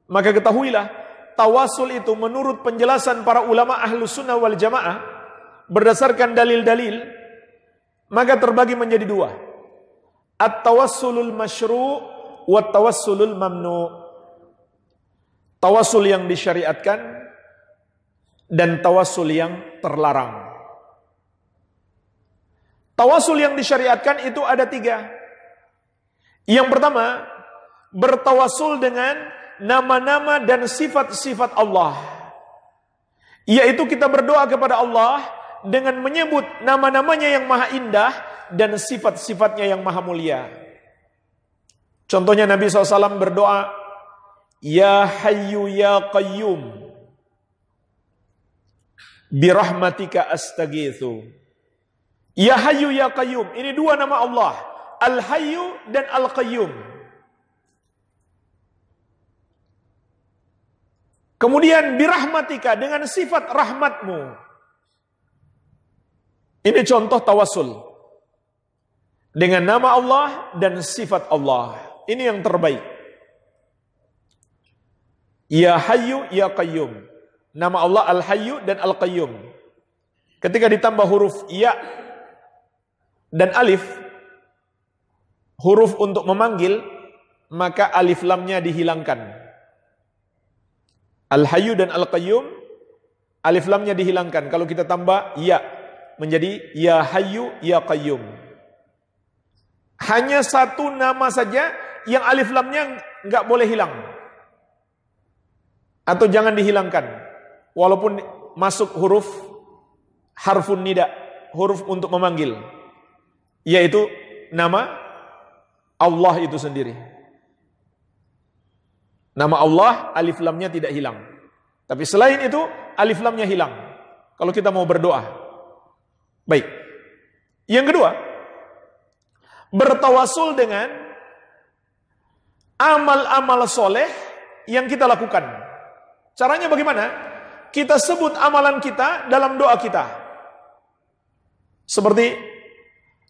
Speaker 2: Maka ketahuilah, tawasul itu menurut penjelasan para ulama Ahlus Sunnah wal Jamaah berdasarkan dalil-dalil, maka terbagi menjadi 2. At-tawassulul masyru' wa tawassulul mamnu'. Tawassul yang disyariatkan dan tawassul yang terlarang. Tawassul yang disyariatkan itu ada 3. Yang pertama, bertawassul dengan nama-nama dan sifat-sifat Allah. Yaitu kita berdoa kepada Allah dengan menyebut nama-namanya yang maha indah dan sifat-sifatnya yang maha mulia. Contohnya Nabi SAW berdoa, Ya Hayyu Ya Qayyum, birahmatika astaghitsu. Ya Hayyu Ya Qayyum, ini 2 nama Allah, Al-Hayyu dan Al-Qayyum. Kemudian birahmatika, dengan sifat rahmatmu. Ini contoh tawasul dengan nama Allah dan sifat Allah. Ini yang terbaik. Ya Hayyu Ya Qayyum. Nama Allah Al-Hayyu dan Al-Qayyum. Ketika ditambah huruf ya dan alif, huruf untuk memanggil, maka alif lamnya dihilangkan. Al-Hayyu dan Al-Qayyum Alif lamnya dihilangkan. Kalau kita tambah ya, menjadi ya hayyu ya qayyum. Hanya satu nama saja yang alif lamnya nggak boleh hilang. Atau jangan dihilangkan. Walaupun masuk huruf harfun nida, huruf untuk memanggil. Yaitu nama Allah itu sendiri. Nama Allah alif lamnya tidak hilang. Tapi selain itu alif lamnya hilang. Kalau kita mau berdoa. Baik. Yang kedua, bertawasul dengan amal-amal soleh yang kita lakukan. Caranya bagaimana? Kita sebut amalan kita dalam doa kita. Seperti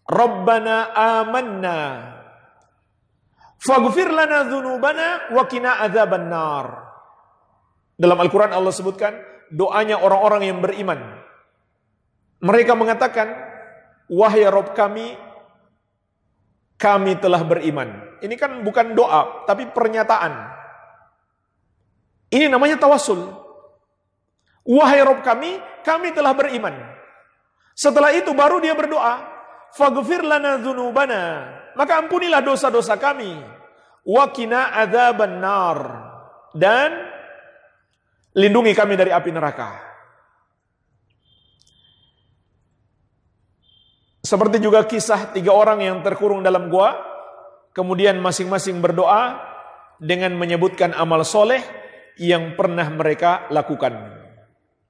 Speaker 2: Rabbana amanna faghfir lana dzunubana wa qina adzabannar. Dalam Al-Quran Allah sebutkan doanya orang-orang yang beriman. Mereka mengatakan, wahai Rabb kami telah beriman. Ini kan bukan doa, tapi pernyataan. Ini namanya tawassul. Wahai Rabb kami telah beriman. Setelah itu baru dia berdoa, faghfir lana dzunubana, maka ampunilah dosa-dosa kami. Wa qina adzabannar, dan lindungi kami dari api neraka. Seperti juga kisah 3 orang yang terkurung dalam gua, kemudian masing-masing berdoa dengan menyebutkan amal soleh yang pernah mereka lakukan.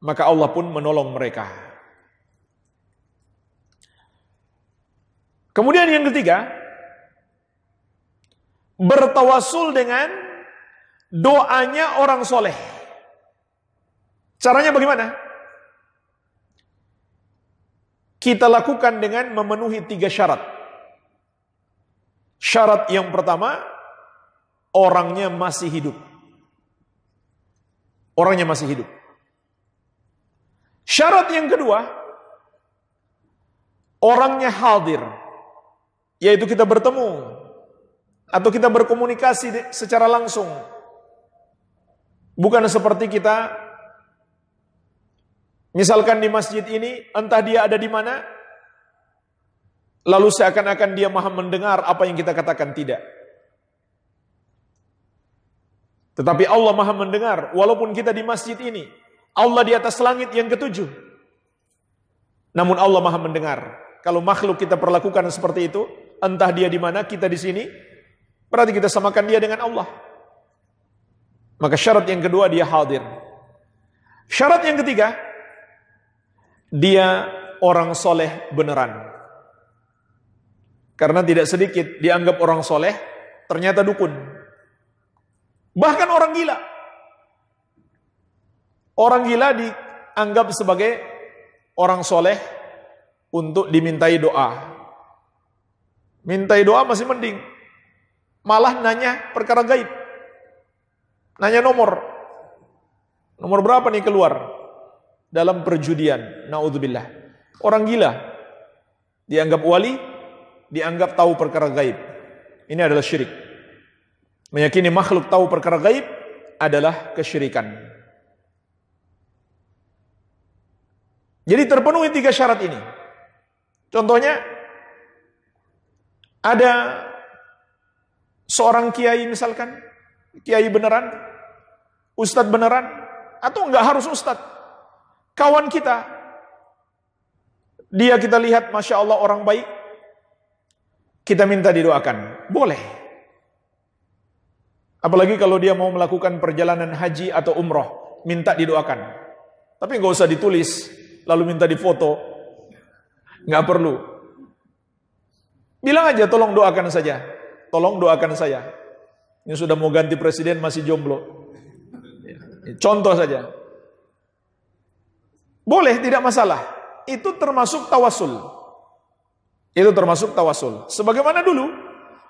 Speaker 2: Maka Allah pun menolong mereka. Kemudian yang ketiga, bertawasul dengan doanya orang soleh. Caranya bagaimana? Kita lakukan dengan memenuhi 3 syarat. Syarat yang pertama, orangnya masih hidup. Orangnya masih hidup. Syarat yang kedua, orangnya hadir. Yaitu kita bertemu atau kita berkomunikasi secara langsung. Bukan seperti kita misalkan di masjid ini, entah dia ada di mana, lalu seakan-akan dia maha mendengar apa yang kita katakan. Tidak. Tetapi Allah maha mendengar, walaupun kita di masjid ini, Allah di atas langit yang ke-7. Namun Allah maha mendengar. Kalau makhluk kita perlakukan seperti itu, entah dia di mana, kita di sini, berarti kita samakan dia dengan Allah. Maka syarat yang kedua, dia hadir. Syarat yang ketiga, dia orang soleh beneran. Karena tidak sedikit dianggap orang soleh, ternyata dukun. Bahkan orang gila. Orang gila dianggap sebagai orang soleh untuk dimintai doa. Mintai doa masih mending. Malah nanya perkara gaib. Nanya nomor. Nomor berapa nih keluar? Dalam perjudian, naudzubillah. Orang gila dianggap wali, dianggap tahu perkara gaib. Ini adalah syirik. Meyakini makhluk tahu perkara gaib adalah kesyirikan. Jadi terpenuhi 3 syarat ini. Contohnya, ada seorang kiai misalkan, kiai beneran, ustadz beneran, atau enggak harus ustadz, kawan kita, dia kita lihat Masya Allah orang baik, kita minta didoakan, boleh. Apalagi kalau dia mau melakukan perjalanan haji atau umroh, minta didoakan. Tapi enggak usah ditulis, lalu minta difoto, enggak perlu. Bilang aja, tolong doakan saja, tolong doakan saya. Ini sudah mau ganti presiden masih jomblo. Contoh saja. Boleh, tidak masalah. Itu termasuk tawasul. Itu termasuk tawasul. Sebagaimana dulu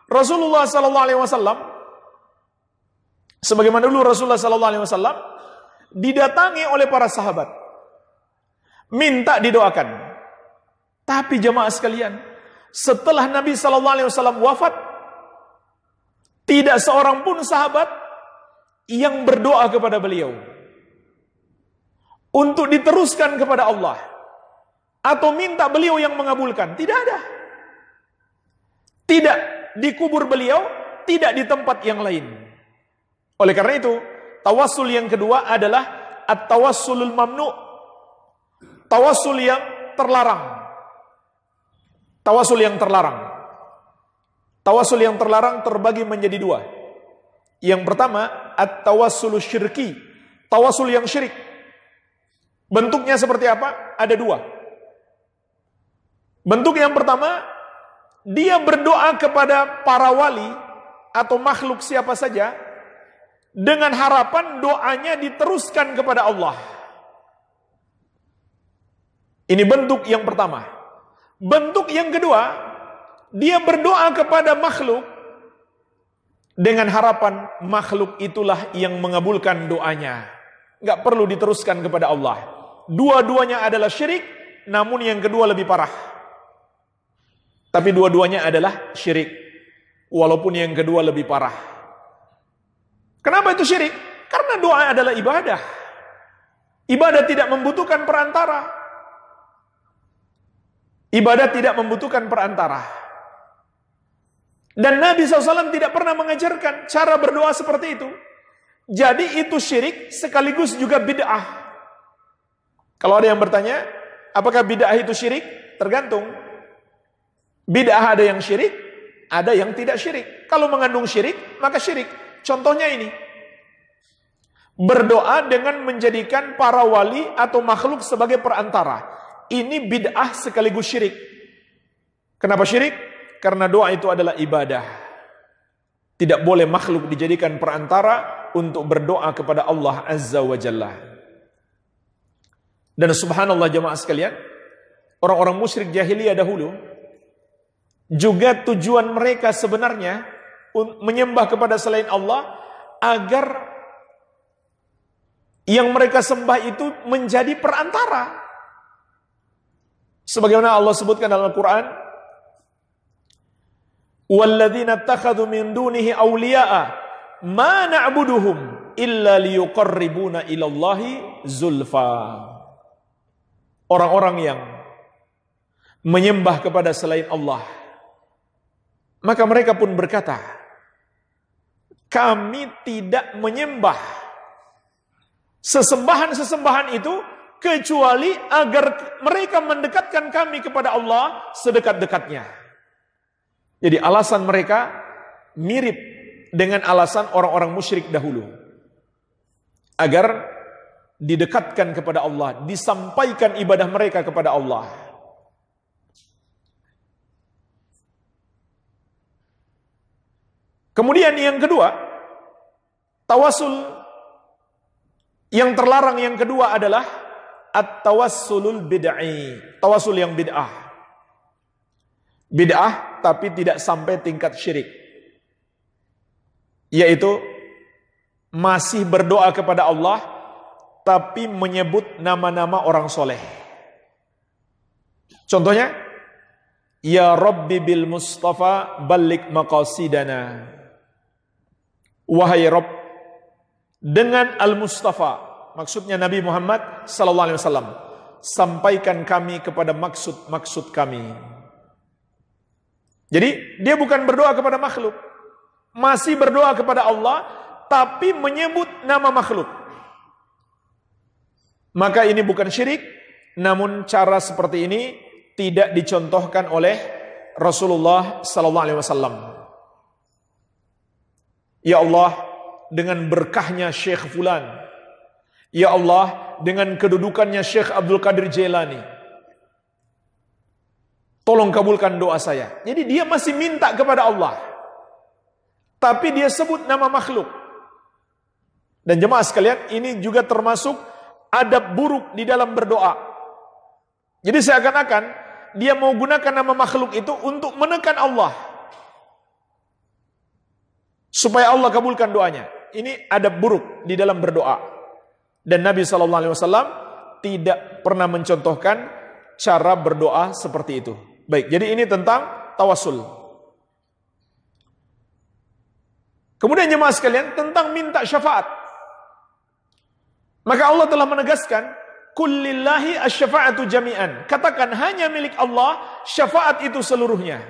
Speaker 2: Rasulullah SAW didatangi oleh para sahabat, minta didoakan. Tapi jemaah sekalian, setelah Nabi SAW wafat, tidak seorang pun sahabat yang berdoa kepada beliau. untuk diteruskan kepada Allah atau minta beliau yang mengabulkan. Tidak ada. Tidak di kubur beliau, tidak di tempat yang lain. Oleh karena itu, tawassul yang kedua adalah at-tawassulul mamnu'. Tawassul yang terlarang. Tawassul yang terlarang. Tawassul yang terlarang terbagi menjadi dua. Yang pertama, at-tawassul syirki. Tawassul yang syirik. Bentuknya seperti apa? Ada dua. Bentuk yang pertama, dia berdoa kepada para wali atau makhluk siapa saja dengan harapan doanya diteruskan kepada Allah. Ini bentuk yang pertama. Bentuk yang kedua, dia berdoa kepada makhluk dengan harapan makhluk itulah yang mengabulkan doanya. Nggak perlu diteruskan kepada Allah. Dua-duanya adalah syirik, namun yang kedua lebih parah. Tapi dua-duanya adalah syirik, walaupun yang kedua lebih parah. Kenapa itu syirik? Karena doa adalah ibadah. Ibadah tidak membutuhkan perantara. Ibadah tidak membutuhkan perantara. Dan Nabi SAW tidak pernah mengajarkan cara berdoa seperti itu. Jadi itu syirik sekaligus juga bid'ah. Kalau ada yang bertanya, apakah bid'ah itu syirik? Tergantung. Bid'ah ada yang syirik, ada yang tidak syirik. Kalau mengandung syirik, maka syirik. Contohnya ini. Berdoa dengan menjadikan para wali atau makhluk sebagai perantara. Ini bid'ah sekaligus syirik. Kenapa syirik? Karena doa itu adalah ibadah. Tidak boleh makhluk dijadikan perantara untuk berdoa kepada Allah Azza wa Jalla. Dan subhanallah jemaah sekalian, orang-orang musyrik jahiliyah dahulu, juga tujuan mereka sebenarnya menyembah kepada selain Allah, agar yang mereka sembah itu menjadi perantara. Sebagaimana Allah sebutkan dalam Al-Quran, وَالَّذِينَ اتَّخَذُوا مِن دُونِهِ أَوْلِيَاءَ مَا نَعْبُدُهُمْ إِلَّا لِيُقَرِّبُونَ إِلَى اللَّهِ زُلْفَى. Orang-orang yang menyembah kepada selain Allah, maka mereka pun berkata, kami tidak menyembah sesembahan-sesembahan itu kecuali agar mereka mendekatkan kami kepada Allah sedekat-dekatnya. Jadi alasan mereka mirip dengan alasan orang-orang musyrik dahulu. Agar didekatkan kepada Allah, disampaikan ibadah mereka kepada Allah. Kemudian yang kedua, tawassul yang terlarang yang kedua adalah at-tawassulul bid'i, tawassul yang bid'ah. Bid'ah tapi tidak sampai tingkat syirik. Yaitu masih berdoa kepada Allah tapi menyebut nama-nama orang soleh. Contohnya, Ya Rabbi bil Mustafa balik maqasidana. Wahai Rabb, dengan Al-Mustafa, maksudnya Nabi Muhammad sallallahu alaihi wasallam, sampaikan kami kepada maksud-maksud kami. Jadi, dia bukan berdoa kepada makhluk, masih berdoa kepada Allah, tapi menyebut nama makhluk. Maka ini bukan syirik, namun cara seperti ini tidak dicontohkan oleh Rasulullah sallallahu alaihi wasallam. Ya Allah, dengan berkahnya Syekh Fulan. Ya Allah, dengan kedudukannya Syekh Abdul Qadir Jailani, tolong kabulkan doa saya. Jadi dia masih minta kepada Allah, tapi dia sebut nama makhluk. Dan jemaah sekalian, ini juga termasuk adab buruk di dalam berdoa. Jadi seakan-akan dia mau gunakan nama makhluk itu untuk menekan Allah, supaya Allah kabulkan doanya. Ini adab buruk di dalam berdoa. Dan Nabi SAW tidak pernah mencontohkan cara berdoa seperti itu. Baik, jadi ini tentang tawassul. Kemudian jemaah sekalian, tentang minta syafaat. Maka Allah telah menegaskan, kullillahi asy-syafa'atu jami'an. Katakan hanya milik Allah syafaat itu seluruhnya.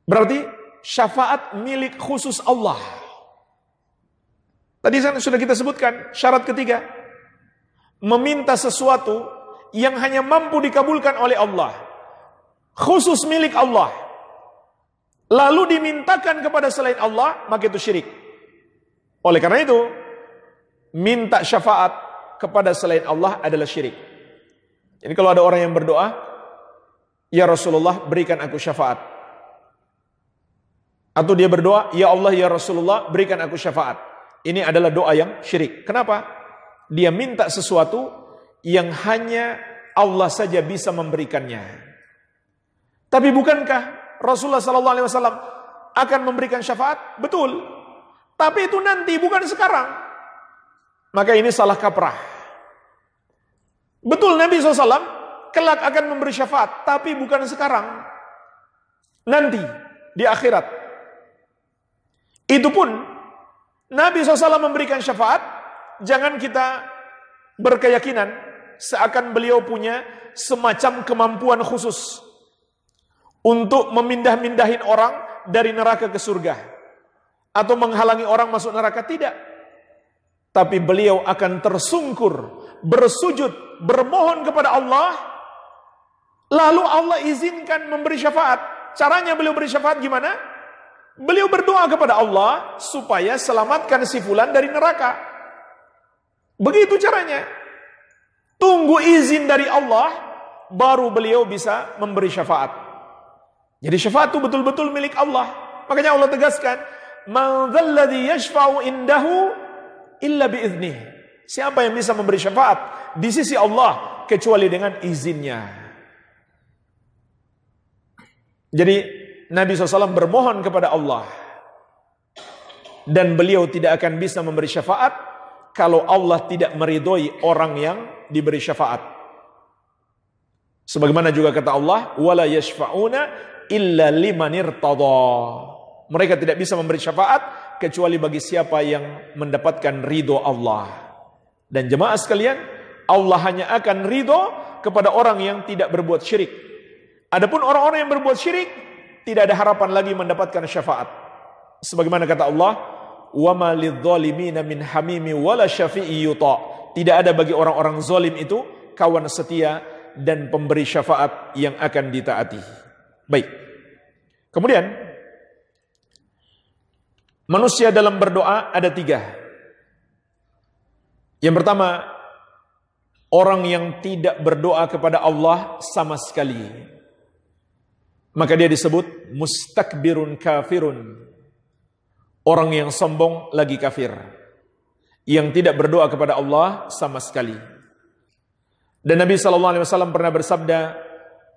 Speaker 2: Berarti syafaat milik khusus Allah. Tadi sudah kita sebutkan syarat ketiga. Meminta sesuatu yang hanya mampu dikabulkan oleh Allah. Khusus milik Allah. Lalu dimintakan kepada selain Allah, maka itu syirik. Oleh karena itu, minta syafaat kepada selain Allah adalah syirik. Jadi kalau ada orang yang berdoa, ya Rasulullah berikan aku syafaat. Atau dia berdoa, ya Allah ya Rasulullah berikan aku syafaat. Ini adalah doa yang syirik. Kenapa? Dia minta sesuatu yang hanya Allah saja bisa memberikannya. Tapi bukankah Rasulullah SAW akan memberikan syafaat? Betul. Tapi itu nanti, bukan sekarang. Maka ini salah kaprah. Betul Nabi SAW kelak akan memberi syafaat, tapi bukan sekarang. Nanti, di akhirat. Itu pun, Nabi SAW memberikan syafaat, jangan kita berkeyakinan seakan beliau punya semacam kemampuan khusus untuk memindah-mindahin orang dari neraka ke surga. Atau menghalangi orang masuk neraka. Tidak. Tapi beliau akan tersungkur, bersujud, bermohon kepada Allah. Lalu Allah izinkan memberi syafaat. Caranya beliau beri syafaat gimana? Beliau berdoa kepada Allah supaya selamatkan si fulan dari neraka. Begitu caranya. Tunggu izin dari Allah, baru beliau bisa memberi syafaat. Jadi syafaat itu betul-betul milik Allah. Makanya Allah tegaskan, "Man dzalladzi yashfa'u indahu illa biiznih." Siapa yang bisa memberi syafaat di sisi Allah kecuali dengan izinnya. Jadi Nabi SAW bermohon kepada Allah. Dan beliau tidak akan bisa memberi syafaat kalau Allah tidak meridhoi orang yang diberi syafaat. Sebagaimana juga kata Allah, "Wala yashfa'una illa liman irtada." Mereka tidak bisa memberi syafaat kecuali bagi siapa yang mendapatkan ridho Allah. Dan jemaah sekalian, Allah hanya akan ridho kepada orang yang tidak berbuat syirik. Adapun orang-orang yang berbuat syirik, tidak ada harapan lagi mendapatkan syafaat. Sebagaimana kata Allah, "Wa ma lidzalimina min hamimi wala syafi'i yuta." Tidak ada bagi orang-orang zalim itu kawan setia dan pemberi syafaat yang akan ditaati. Baik. Kemudian, manusia dalam berdoa ada 3. Yang pertama, orang yang tidak berdoa kepada Allah sama sekali. Maka dia disebut mustakbirun kafirun. Orang yang sombong lagi kafir. Yang tidak berdoa kepada Allah sama sekali. Dan Nabi SAW pernah bersabda,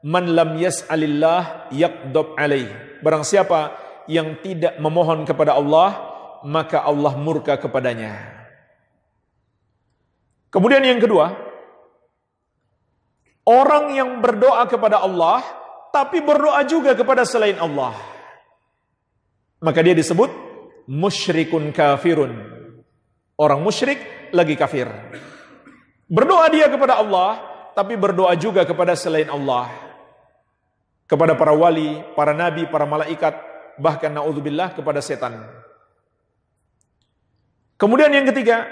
Speaker 2: "Man lam yas'alillah yaqdab alaih." Barang siapa yang tidak memohon kepada Allah, maka Allah murka kepadanya. Kemudian yang kedua, orang yang berdoa kepada Allah, tapi berdoa juga kepada selain Allah, maka dia disebut musyrikun kafirun. Orang musyrik lagi kafir. Berdoa dia kepada Allah, tapi berdoa juga kepada selain Allah. Kepada para wali, para nabi, para malaikat, bahkan na'udzubillah kepada setan. Kemudian yang ketiga,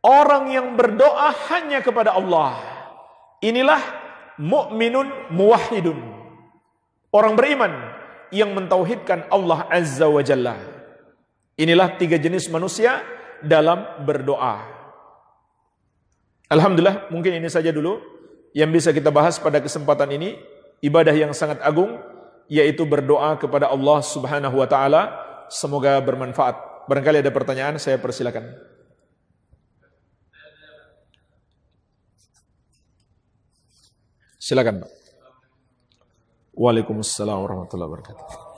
Speaker 2: orang yang berdoa hanya kepada Allah. Inilah mu'minun muwahhidun. Orang beriman yang mentauhidkan Allah Azza wa Jalla. Inilah 3 jenis manusia dalam berdoa. Alhamdulillah, mungkin ini saja dulu yang bisa kita bahas pada kesempatan ini. Ibadah yang sangat agung, yaitu berdoa kepada Allah Subhanahu wa Ta'ala. Semoga bermanfaat. Barangkali ada pertanyaan, saya persilakan. Silakan, Pak. Waalaikumsalam warahmatullahi wabarakatuh.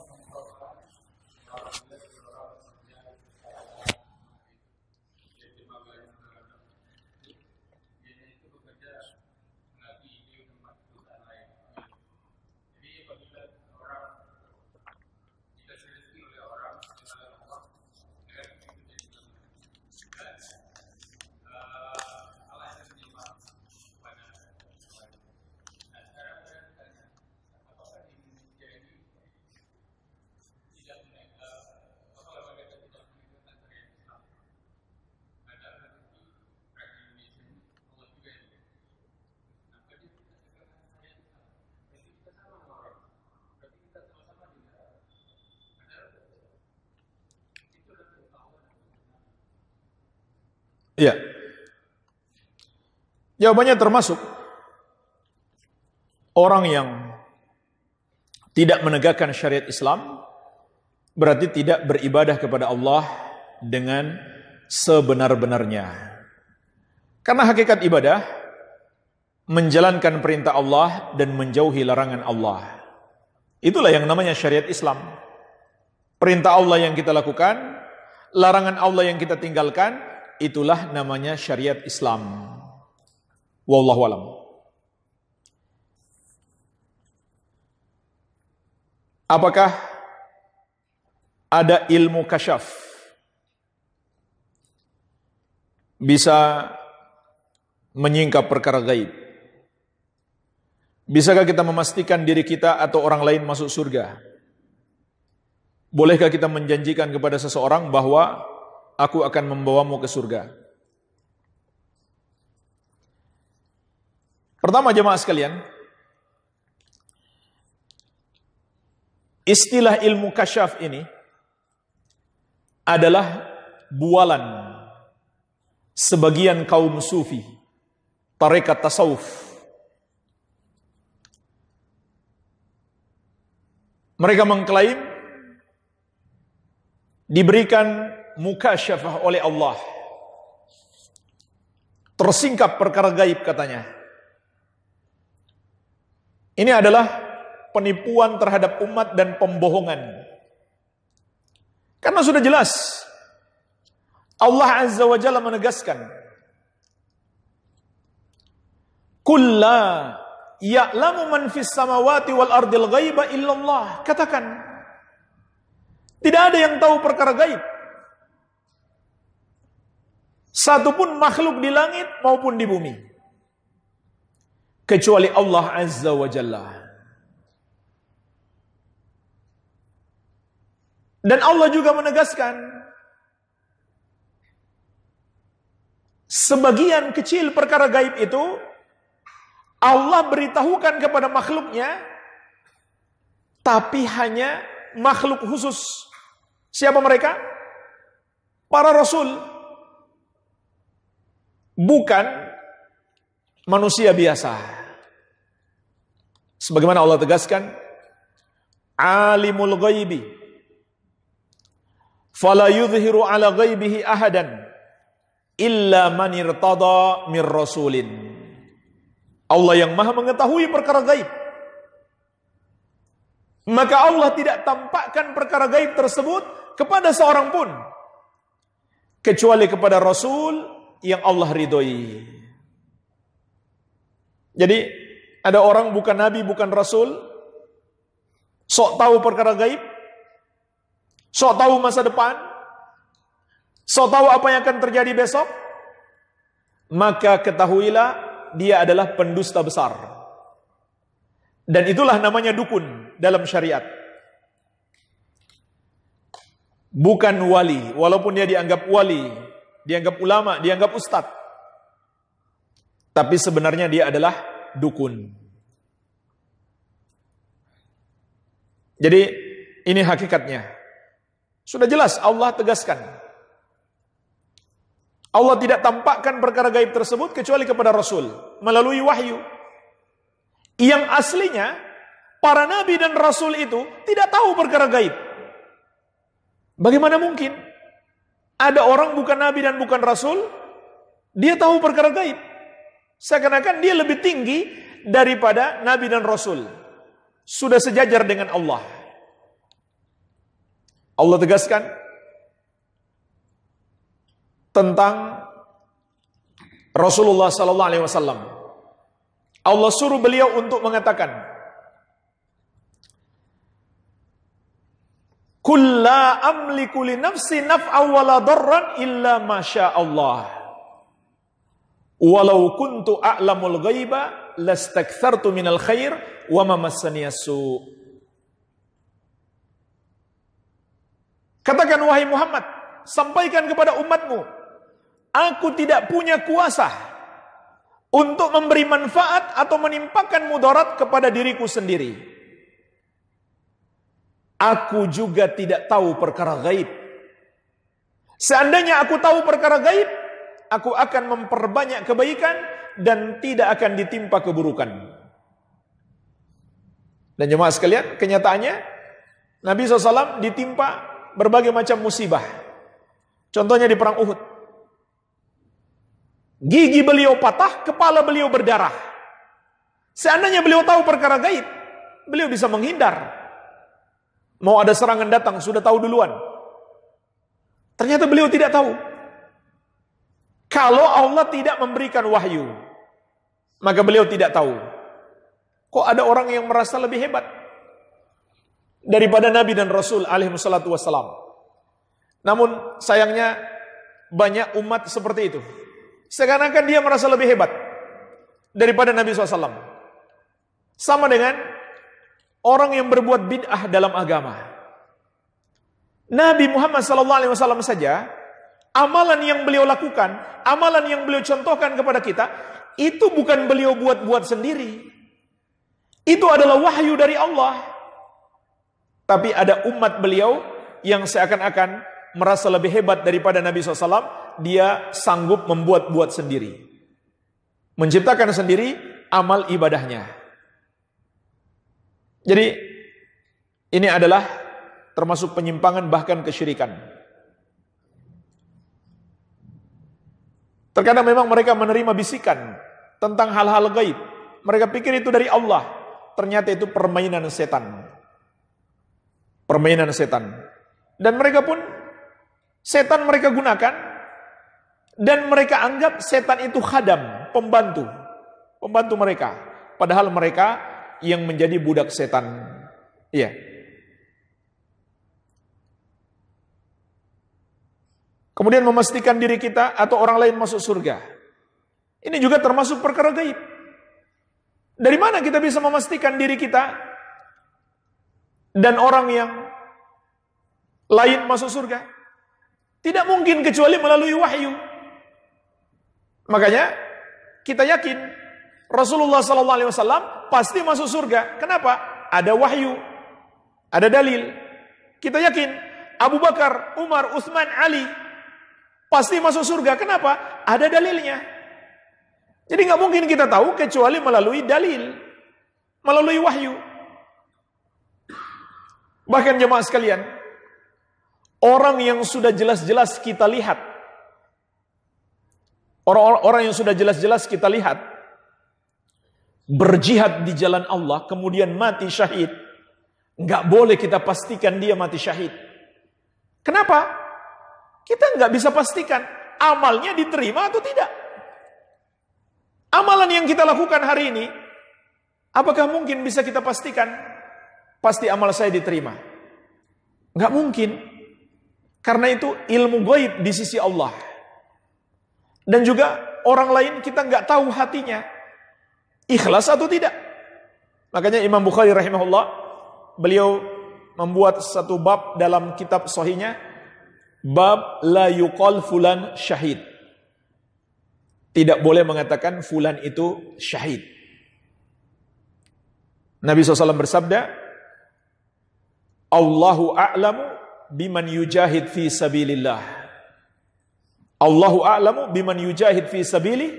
Speaker 2: Jawabannya termasuk orang yang tidak menegakkan syariat Islam berarti tidak beribadah kepada Allah dengan sebenar-benarnya. Karena hakikat ibadah menjalankan perintah Allah dan menjauhi larangan Allah. Itulah yang namanya syariat Islam. Perintah Allah yang kita lakukan, larangan Allah yang kita tinggalkan, itulah namanya syariat Islam. Wallahu a'lam. Apakah ada ilmu kasyaf bisa menyingkap perkara gaib? Bisakah kita memastikan diri kita atau orang lain masuk surga? Bolehkah kita menjanjikan kepada seseorang bahwa aku akan membawamu ke surga? Pertama, jemaah sekalian, istilah ilmu kasyaf ini adalah bualan sebagian kaum sufi, tarekat tasawuf. Mereka mengklaim diberikan mukasyafah oleh Allah, tersingkap perkara gaib katanya. Ini adalah penipuan terhadap umat dan pembohongan. Karena sudah jelas Allah Azza wa Jalla menegaskan, "Kulla ya'lamu man fis samawati wal ardil ghaiba illallah." Katakan, tidak ada yang tahu perkara gaib, satupun makhluk di langit maupun di bumi, kecuali Allah Azza wa Jalla. Dan Allah juga menegaskan, sebagian kecil perkara gaib itu Allah beritahukan kepada makhluknya, tapi hanya makhluk khusus. Siapa mereka? Para rasul. Bukan manusia biasa. Sebagaimana Allah tegaskan, alimul ghaibi fala yudhiru ala ghaibihi ahadan illa man irtada mir rasulin. Allah yang maha mengetahui perkara gaib, maka Allah tidak tampakkan perkara gaib tersebut kepada seorang pun kecuali kepada rasul yang Allah ridhoi. Jadi ada orang bukan nabi, bukan rasul, sok tahu perkara gaib, sok tahu masa depan, sok tahu apa yang akan terjadi besok, maka ketahuilah dia adalah pendusta besar. Dan itulah namanya dukun dalam syariat. Bukan wali, walaupun dia dianggap wali, dianggap ulama, dianggap ustadz, tapi sebenarnya dia adalah dukun. Jadi ini hakikatnya. Sudah jelas Allah tegaskan, Allah tidak tampakkan perkara gaib tersebut kecuali kepada Rasul melalui wahyu. Yang aslinya para nabi dan rasul itu tidak tahu perkara gaib. Bagaimana mungkin ada orang bukan nabi dan bukan rasul, dia tahu perkara gaib? Seakan-akan dia lebih tinggi daripada nabi dan rasul. Sudah sejajar dengan Allah. Allah tegaskan tentang Rasulullah sallallahu alaihi wasallam. Allah suruh beliau untuk mengatakan, "Qul la amliku li nafsi naf'an wa la darran illa ma syaa Allah. Walau kuntu a'lamul ghaiba lastakthartu minal khair wa ma massani as-su." Katakan wahai Muhammad, sampaikan kepada umatmu, aku tidak punya kuasa untuk memberi manfaat atau menimpakan mudarat kepada diriku sendiri. Aku juga tidak tahu perkara gaib. Seandainya aku tahu perkara gaib, aku akan memperbanyak kebaikan dan tidak akan ditimpa keburukan. Dan jemaah sekalian, kenyataannya Nabi SAW ditimpa berbagai macam musibah. Contohnya di perang Uhud. Gigi beliau patah, kepala beliau berdarah. Seandainya beliau tahu perkara gaib, beliau bisa menghindar. Mau ada serangan datang, sudah tahu duluan. Ternyata beliau tidak tahu. Kalau Allah tidak memberikan wahyu, maka beliau tidak tahu. Kok ada orang yang merasa lebih hebat daripada Nabi dan Rasul alaihi wassalatu wassalam. Namun sayangnya banyak umat seperti itu. Seakan-akan dia merasa lebih hebat daripada Nabi SAW. Sama dengan orang yang berbuat bid'ah dalam agama. Nabi Muhammad SAW saja, amalan yang beliau lakukan, amalan yang beliau contohkan kepada kita, itu bukan beliau buat-buat sendiri. Itu adalah wahyu dari Allah. Tapi ada umat beliau yang seakan-akan merasa lebih hebat daripada Nabi SAW, dia sanggup membuat-buat sendiri. Menciptakan sendiri amal ibadahnya. Jadi, ini adalah termasuk penyimpangan bahkan kesyirikan. Terkadang memang mereka menerima bisikan tentang hal-hal gaib. Mereka pikir itu dari Allah. Ternyata itu permainan setan. Permainan setan. Dan mereka pun, setan mereka gunakan, dan mereka anggap setan itu khadam, pembantu. Pembantu mereka. Padahal mereka yang menjadi budak setan. Iya. Kemudian memastikan diri kita atau orang lain masuk surga. Ini juga termasuk perkara gaib. Dari mana kita bisa memastikan diri kita dan orang yang lain masuk surga? Tidak mungkin kecuali melalui wahyu. Makanya kita yakin Rasulullah SAW pasti masuk surga. Kenapa? Ada wahyu, ada dalil. Kita yakin Abu Bakar, Umar, Utsman, Ali pasti masuk surga. Kenapa? Ada dalilnya. Jadi nggak mungkin kita tahu kecuali melalui dalil, melalui wahyu. Bahkan jemaah sekalian, orang yang sudah jelas-jelas kita lihat, orang yang sudah jelas-jelas kita lihat berjihad di jalan Allah kemudian mati syahid, nggak boleh kita pastikan dia mati syahid. Kenapa? Kita nggak bisa pastikan amalnya diterima atau tidak. Amalan yang kita lakukan hari ini, apakah mungkin bisa kita pastikan pasti amal saya diterima? Nggak mungkin. Karena itu ilmu gaib di sisi Allah. Dan juga orang lain kita nggak tahu hatinya ikhlas atau tidak. Makanya Imam Bukhari rahimahullah, beliau membuat satu bab dalam kitab sahihnya, bab la yuqal fulan syahid. Tidak boleh mengatakan fulan itu syahid. Nabi SAW bersabda, Allahu a'lamu biman yujahid fi sabilillah. Allahu a'lamu biman yujahid fi sabili,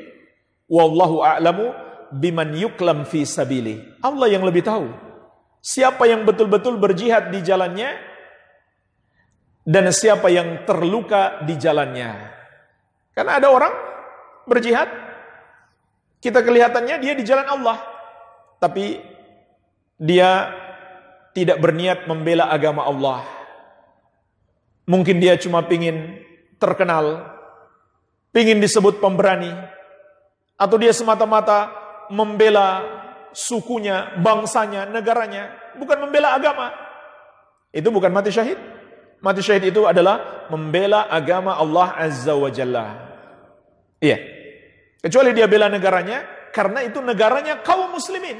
Speaker 2: wallahu a'lamu biman yuklam fi sabili. Allah yang lebih tahu siapa yang betul-betul berjihad di jalannya dan siapa yang terluka di jalannya. Karena ada orang berjihad, kita kelihatannya dia di jalan Allah, tapi dia tidak berniat membela agama Allah. Mungkin dia cuma pingin terkenal, pingin disebut pemberani, atau dia semata-mata membela sukunya, bangsanya, negaranya, bukan membela agama. Itu bukan mati syahid. Mati syahid itu adalah membela agama Allah Azza wa Jalla. Iya. Kecuali dia bela negaranya, karena itu negaranya kaum muslimin,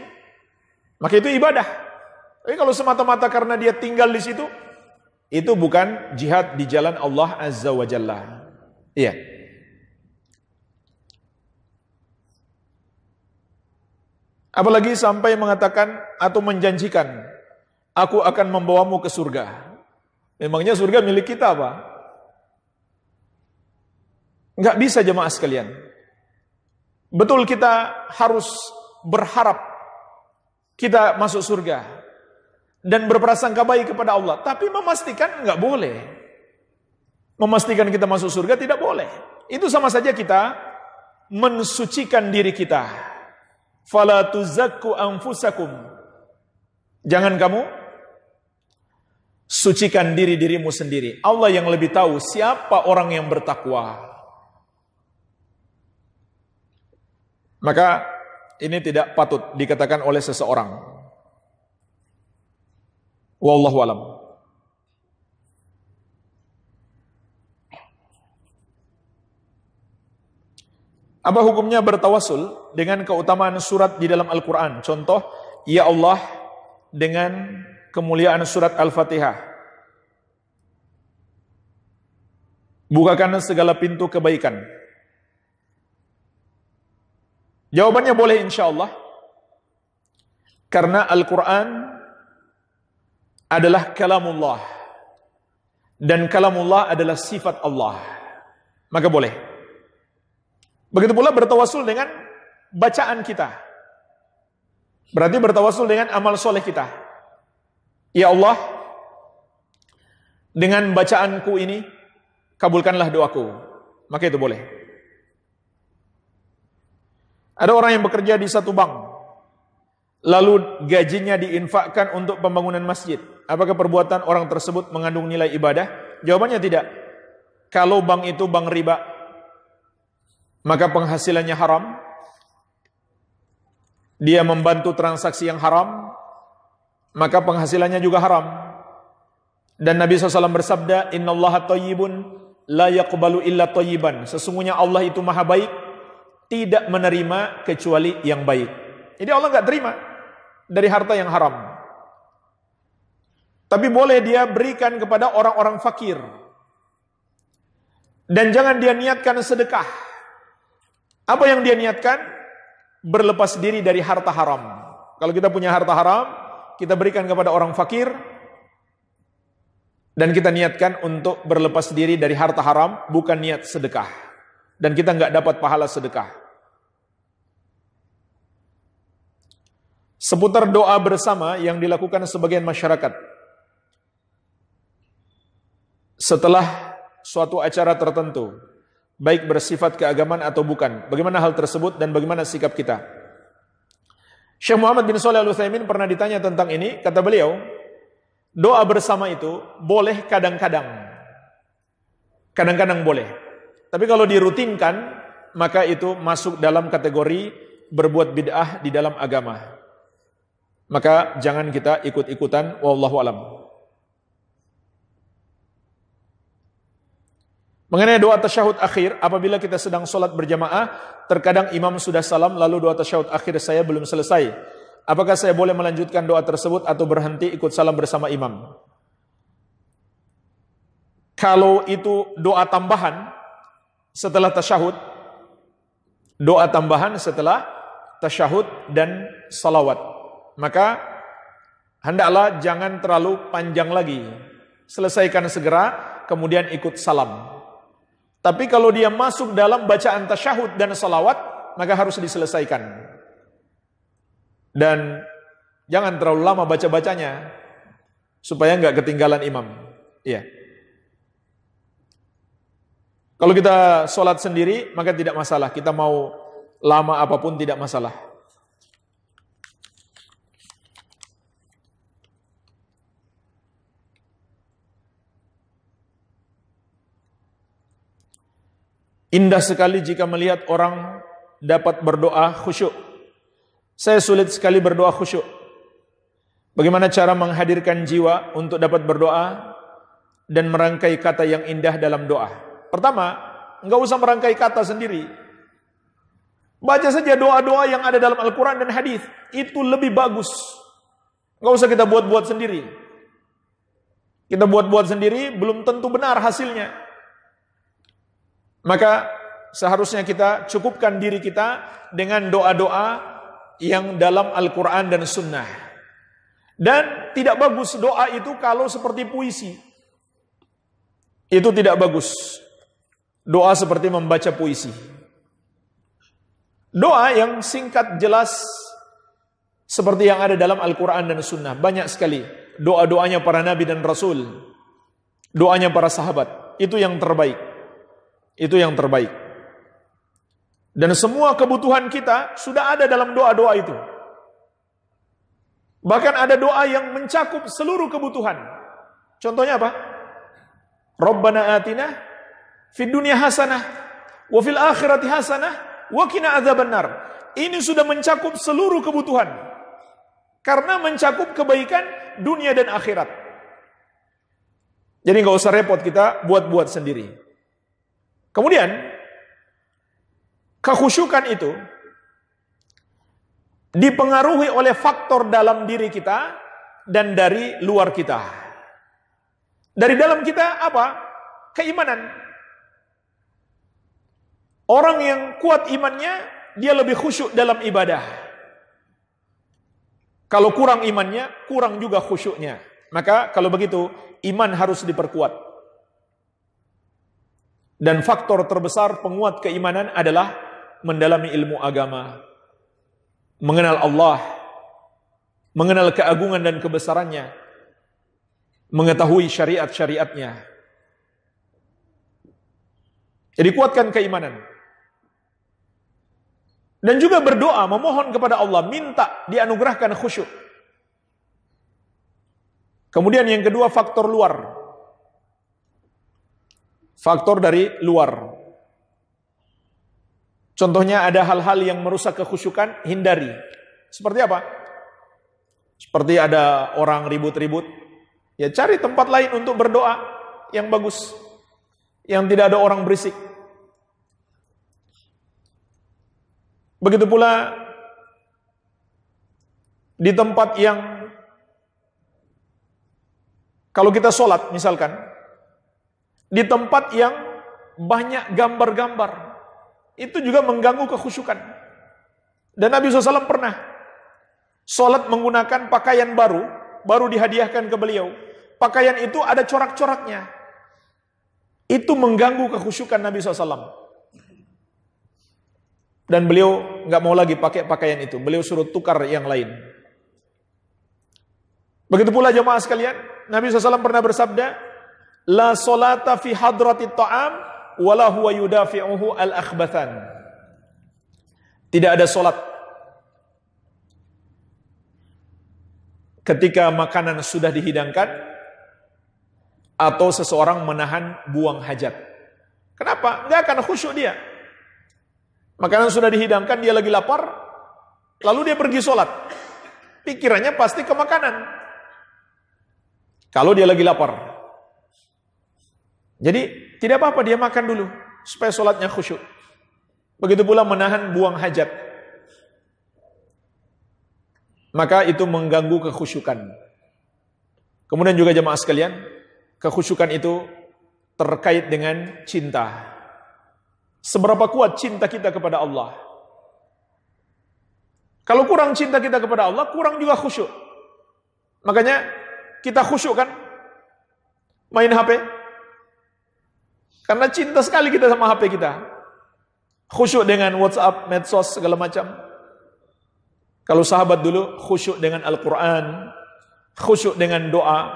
Speaker 2: maka itu ibadah. Tapi kalau semata-mata karena dia tinggal di situ, itu bukan jihad di jalan Allah Azza wa Jalla. Iya. Apalagi sampai mengatakan atau menjanjikan, aku akan membawamu ke surga. Memangnya surga milik kita apa? Enggak bisa jemaah sekalian. Betul kita harus berharap kita masuk surga dan berprasangka baik kepada Allah, tapi memastikan enggak boleh. Memastikan kita masuk surga tidak boleh. Itu sama saja kita mensucikan diri kita. Fala tuzakku anfusakum. Jangan kamu sucikan dirimu sendiri. Allah yang lebih tahu siapa orang yang bertakwa. Maka ini tidak patut dikatakan oleh seseorang. Wallahu alam. Apa hukumnya bertawasul dengan keutamaan surat di dalam Al-Quran? Contoh, Ya Allah, dengan kemuliaan surat Al-Fatihah, bukakan segala pintu kebaikan. Jawabannya boleh insyaallah. Karena Al-Quran adalah kalamullah. Dan kalamullah adalah sifat Allah. Maka boleh. Begitu pula bertawasul dengan bacaan kita. Berarti bertawasul dengan amal soleh kita. Ya Allah, dengan bacaanku ini, kabulkanlah doaku. Maka itu boleh. Ada orang yang bekerja di satu bank, lalu gajinya diinfakkan untuk pembangunan masjid. Apakah perbuatan orang tersebut mengandung nilai ibadah? Jawabannya tidak. Kalau bank itu bank riba, maka penghasilannya haram. Dia membantu transaksi yang haram, maka penghasilannya juga haram. Dan Nabi SAW bersabda, Innallaha thayyibun la yaqbalu illa thayyiban. Sesungguhnya Allah itu maha baik, tidak menerima kecuali yang baik. Jadi Allah enggak terima dari harta yang haram. Tapi boleh dia berikan kepada orang-orang fakir. Dan jangan dia niatkan sedekah. Apa yang dia niatkan? Berlepas diri dari harta haram. Kalau kita punya harta haram, kita berikan kepada orang fakir, dan kita niatkan untuk berlepas diri dari harta haram, bukan niat sedekah. Dan kita enggak dapat pahala sedekah. Seputar doa bersama yang dilakukan sebagian masyarakat setelah suatu acara tertentu, baik bersifat keagamaan atau bukan. Bagaimana hal tersebut dan bagaimana sikap kita? Syekh Muhammad bin Shalih Al-Utsaimin pernah ditanya tentang ini, kata beliau, doa bersama itu boleh kadang-kadang. Kadang-kadang boleh. Tapi kalau dirutinkan, maka itu masuk dalam kategori berbuat bid'ah di dalam agama. Maka jangan kita ikut-ikutan, wallahu alam. Mengenai doa tasyahud akhir, apabila kita sedang sholat berjamaah, terkadang imam sudah salam, lalu doa tasyahud akhir saya belum selesai. Apakah saya boleh melanjutkan doa tersebut atau berhenti ikut salam bersama imam? Kalau itu doa tambahan setelah tasyahud, doa tambahan setelah tasyahud dan salawat, maka hendaklah jangan terlalu panjang lagi. Selesaikan segera, kemudian ikut salam. Tapi kalau dia masuk dalam bacaan tasyahud dan salawat, maka harus diselesaikan. Dan jangan terlalu lama baca-bacanya, supaya enggak ketinggalan imam. Iya. Kalau kita sholat sendiri, maka tidak masalah. Kita mau lama apapun tidak masalah. Indah sekali jika melihat orang dapat berdoa khusyuk. Saya sulit sekali berdoa khusyuk. Bagaimana cara menghadirkan jiwa untuk dapat berdoa dan merangkai kata yang indah dalam doa? Pertama, enggak usah merangkai kata sendiri. Baca saja doa-doa yang ada dalam Al-Quran dan hadis. Itu lebih bagus. Enggak usah kita buat-buat sendiri. Kita buat-buat sendiri belum tentu benar hasilnya. Maka seharusnya kita cukupkan diri kita dengan doa-doa yang dalam Al-Quran dan Sunnah. Dan tidak bagus doa itu kalau seperti puisi. Itu tidak bagus. Doa seperti membaca puisi. Doa yang singkat, jelas, seperti yang ada dalam Al-Quran dan Sunnah. Banyak sekali doa-doanya para Nabi dan Rasul, doanya para sahabat. Itu yang terbaik. Itu yang terbaik. Dan semua kebutuhan kita sudah ada dalam doa-doa itu. Bahkan ada doa yang mencakup seluruh kebutuhan. Contohnya apa? Rabbana atina fid dunya hasanah wa fil akhirati hasanah wa qina adzabannar. Ini sudah mencakup seluruh kebutuhan. Karena mencakup kebaikan dunia dan akhirat. Jadi enggak usah repot kita buat-buat sendiri. Kemudian kekhusyukan itu dipengaruhi oleh faktor dalam diri kita dan dari luar kita. Dari dalam kita apa? Keimanan. Orang yang kuat imannya, dia lebih khusyuk dalam ibadah. Kalau kurang imannya, kurang juga khusyuknya. Maka kalau begitu, iman harus diperkuat. Dan faktor terbesar penguat keimanan adalah mendalami ilmu agama, mengenal Allah, mengenal keagungan dan kebesarannya, mengetahui syariat-syariatnya. Jadi kuatkan keimanan. Dan juga berdoa, memohon kepada Allah, minta dianugerahkan khusyuk. Kemudian yang kedua, faktor luar. Faktor dari luar. Contohnya ada hal-hal yang merusak kekhusyukan, hindari. Seperti apa? Seperti ada orang ribut-ribut, ya cari tempat lain untuk berdoa yang bagus, yang tidak ada orang berisik. Begitu pula di tempat yang kalau kita sholat misalkan, di tempat yang banyak gambar-gambar, itu juga mengganggu kekhusyukan. Dan Nabi SAW pernah sholat menggunakan pakaian baru dihadiahkan ke beliau. Pakaian itu ada corak-coraknya. Itu mengganggu kekhusyukan Nabi SAW. Dan beliau nggak mau lagi pakai pakaian itu. Beliau suruh tukar yang lain. Begitu pula jemaah sekalian, Nabi SAW pernah bersabda, La solata fi hadratit ta'am wala huwa yudafi'uhu al-akhbathan. Tidak ada solat ketika makanan sudah dihidangkan atau seseorang menahan buang hajat. Kenapa? Nggak akan khusyuk dia. Makanan sudah dihidangkan, dia lagi lapar, lalu dia pergi sholat. Pikirannya pasti ke makanan. Kalau dia lagi lapar. Jadi tidak apa-apa dia makan dulu, supaya sholatnya khusyuk. Begitu pula menahan buang hajat. Maka itu mengganggu kekhusyukan. Kemudian juga jemaah sekalian, kekhusyukan itu terkait dengan cinta. Seberapa kuat cinta kita kepada Allah. Kalau kurang cinta kita kepada Allah, kurang juga khusyuk. Makanya kita khusyuk kan main HP. Karena cinta sekali kita sama HP kita. Khusyuk dengan WhatsApp, medsos, segala macam. Kalau sahabat dulu khusyuk dengan Al-Quran, khusyuk dengan doa,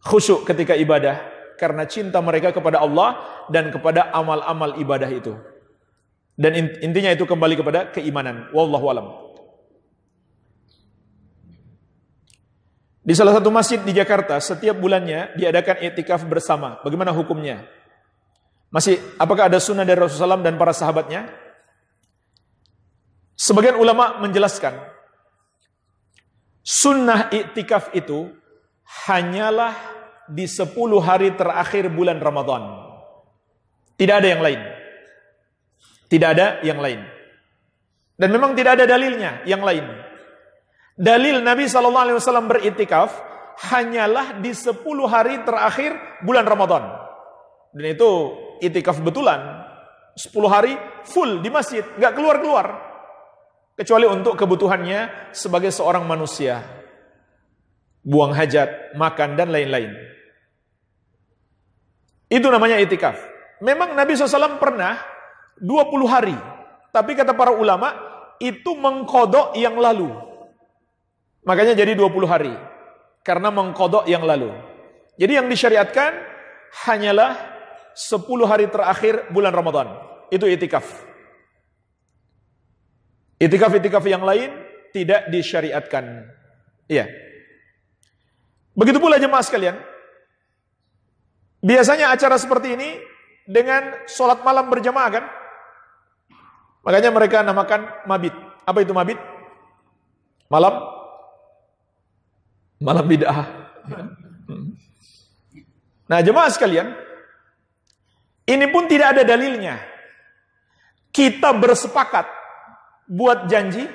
Speaker 2: khusyuk ketika ibadah. Karena cinta mereka kepada Allah dan kepada amal-amal ibadah itu. Dan intinya itu kembali kepada keimanan. Wallahu alam. Di salah satu masjid di Jakarta, setiap bulannya diadakan i'tikaf bersama. Bagaimana hukumnya? Apakah ada sunnah dari Rasulullah SAW dan para sahabatnya? Sebagian ulama menjelaskan, sunnah i'tikaf itu hanyalah di 10 hari terakhir bulan Ramadan. Tidak ada yang lain. Tidak ada yang lain. Dan memang tidak ada dalilnya yang lain. Dalil Nabi SAW beriktikaf hanyalah di 10 hari terakhir bulan Ramadan. Dan itu iktikaf betulan. 10 hari full di masjid, nggak keluar-keluar. Kecuali untuk kebutuhannya sebagai seorang manusia. Buang hajat, makan, dan lain-lain. Itu namanya iktikaf. Memang Nabi SAW pernah 20 hari tapi kata para ulama, itu mengkodok yang lalu. Makanya jadi 20 hari. Karena mengkodok yang lalu. Jadi yang disyariatkan hanyalah 10 hari terakhir bulan Ramadan. Itu itikaf. Itikaf yang lain tidak disyariatkan. Iya. Begitu pula jemaah sekalian. Biasanya acara seperti ini dengan sholat malam berjamaah kan? Makanya mereka namakan mabit. Apa itu mabit? Malam bid'ah. Nah jemaah sekalian, ini pun tidak ada dalilnya. Kita bersepakat buat janji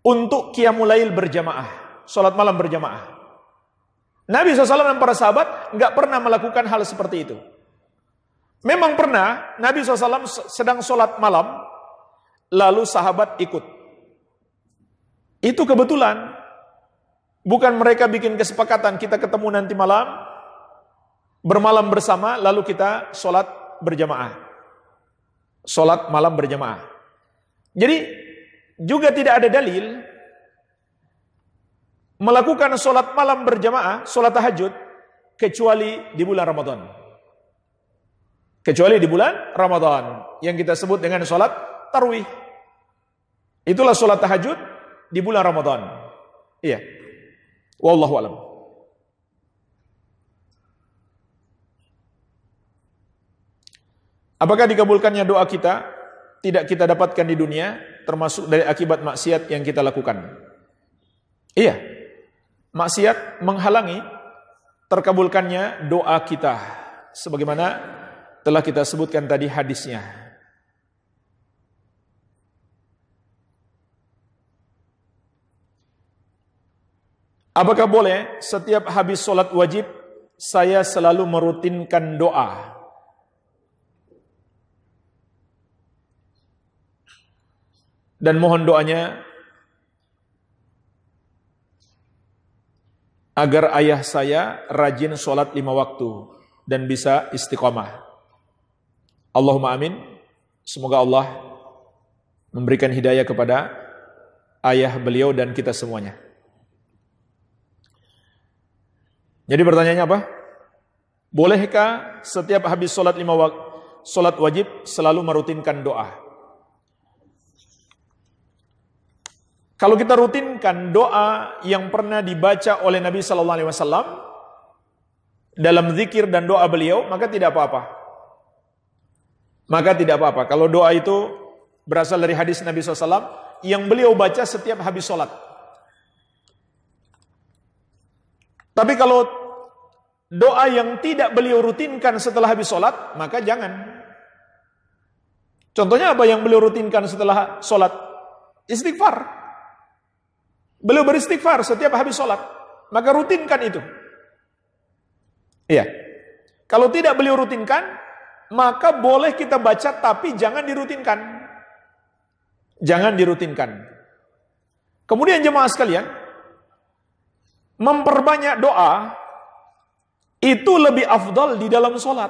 Speaker 2: untuk qiyamul lail berjamaah, sholat malam berjamaah. Nabi SAW dan para sahabat nggak pernah melakukan hal seperti itu. Memang pernah Nabi SAW sedang sholat malam, lalu sahabat ikut. Itu kebetulan. Bukan mereka bikin kesepakatan, kita ketemu nanti malam, bermalam bersama, lalu kita sholat berjamaah. Sholat malam berjamaah. Jadi, juga tidak ada dalil melakukan sholat malam berjamaah, sholat tahajud, kecuali di bulan Ramadan. Kecuali di bulan Ramadan, yang kita sebut dengan sholat tarwih. Itulah sholat tahajud di bulan Ramadan. Iya. Wallahu a'lam. Apakah dikabulkannya doa kita? Tidak kita dapatkan di dunia, termasuk dari akibat maksiat yang kita lakukan. Iya. Maksiat menghalangi terkabulkannya doa kita. Sebagaimana telah kita sebutkan tadi hadisnya. Apakah boleh setiap habis sholat wajib saya selalu merutinkan doa? Dan mohon doanya agar ayah saya rajin sholat 5 waktu dan bisa istiqomah. Allahumma amin. Semoga Allah memberikan hidayah kepada ayah beliau dan kita semuanya. Jadi pertanyaannya apa? Bolehkah setiap habis sholat 5 waktu, sholat wajib selalu merutinkan doa? Kalau kita rutinkan doa yang pernah dibaca oleh Nabi Sallallahu Alaihi Wasallam dalam zikir dan doa beliau, maka tidak apa-apa. Maka tidak apa-apa. Kalau doa itu berasal dari hadis Nabi SAW yang beliau baca setiap habis sholat. Tapi kalau doa yang tidak beliau rutinkan setelah habis sholat, maka jangan. Contohnya apa yang beliau rutinkan setelah sholat? Istighfar. Beliau beristighfar setiap habis sholat, maka rutinkan itu. Iya. Kalau tidak beliau rutinkan, maka boleh kita baca, tapi jangan dirutinkan. Jangan dirutinkan. Kemudian jemaah sekalian, memperbanyak doa itu lebih afdal di dalam sholat,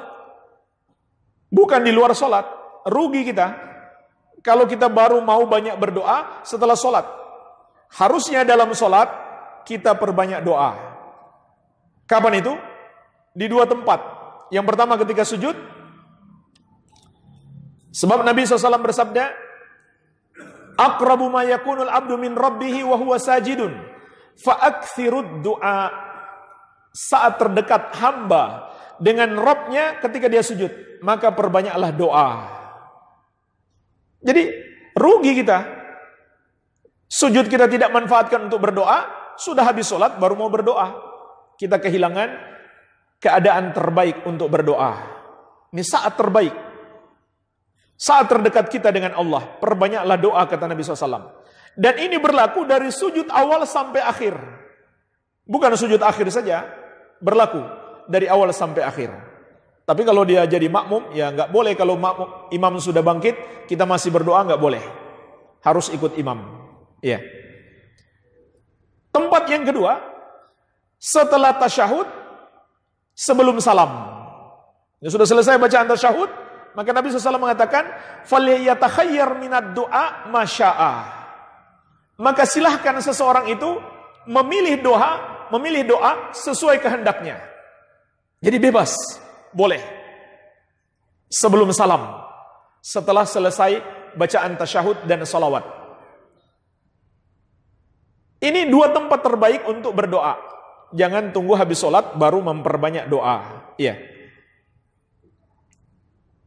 Speaker 2: bukan di luar sholat. Rugi kita kalau kita baru mau banyak berdoa setelah sholat. Harusnya dalam sholat kita perbanyak doa. Kapan itu? Di 2 tempat. Yang pertama ketika sujud, sebab Nabi SAW bersabda, aqrabu ma yakunul abdu min rabbihi wa huwa sajidun fa'akthirud du'a. Saat terdekat hamba dengan Rabbnya ketika dia sujud, maka perbanyaklah doa. Jadi rugi kita. Sujud kita tidak manfaatkan untuk berdoa, sudah habis sholat baru mau berdoa. Kita kehilangan keadaan terbaik untuk berdoa. Ini saat terbaik. Saat terdekat kita dengan Allah, perbanyaklah doa kata Nabi SAW. Dan ini berlaku dari sujud awal sampai akhir. Bukan sujud akhir saja, berlaku dari awal sampai akhir. Tapi kalau dia jadi makmum, ya nggak boleh kalau makmum, imam sudah bangkit, kita masih berdoa, nggak boleh. Harus ikut imam. Iya. Tempat yang kedua, setelah tasyahud, sebelum salam. Ya, sudah selesai bacaan tasyahud, Maka Nabi SAW mengatakan, "Falyatakhayyar minad du'a masya'a." Maka silahkan seseorang itu memilih doa sesuai kehendaknya. Jadi bebas, boleh. Sebelum salam, setelah selesai bacaan tasyahud dan salawat. Ini dua tempat terbaik untuk berdoa. Jangan tunggu habis sholat baru memperbanyak doa. Iya.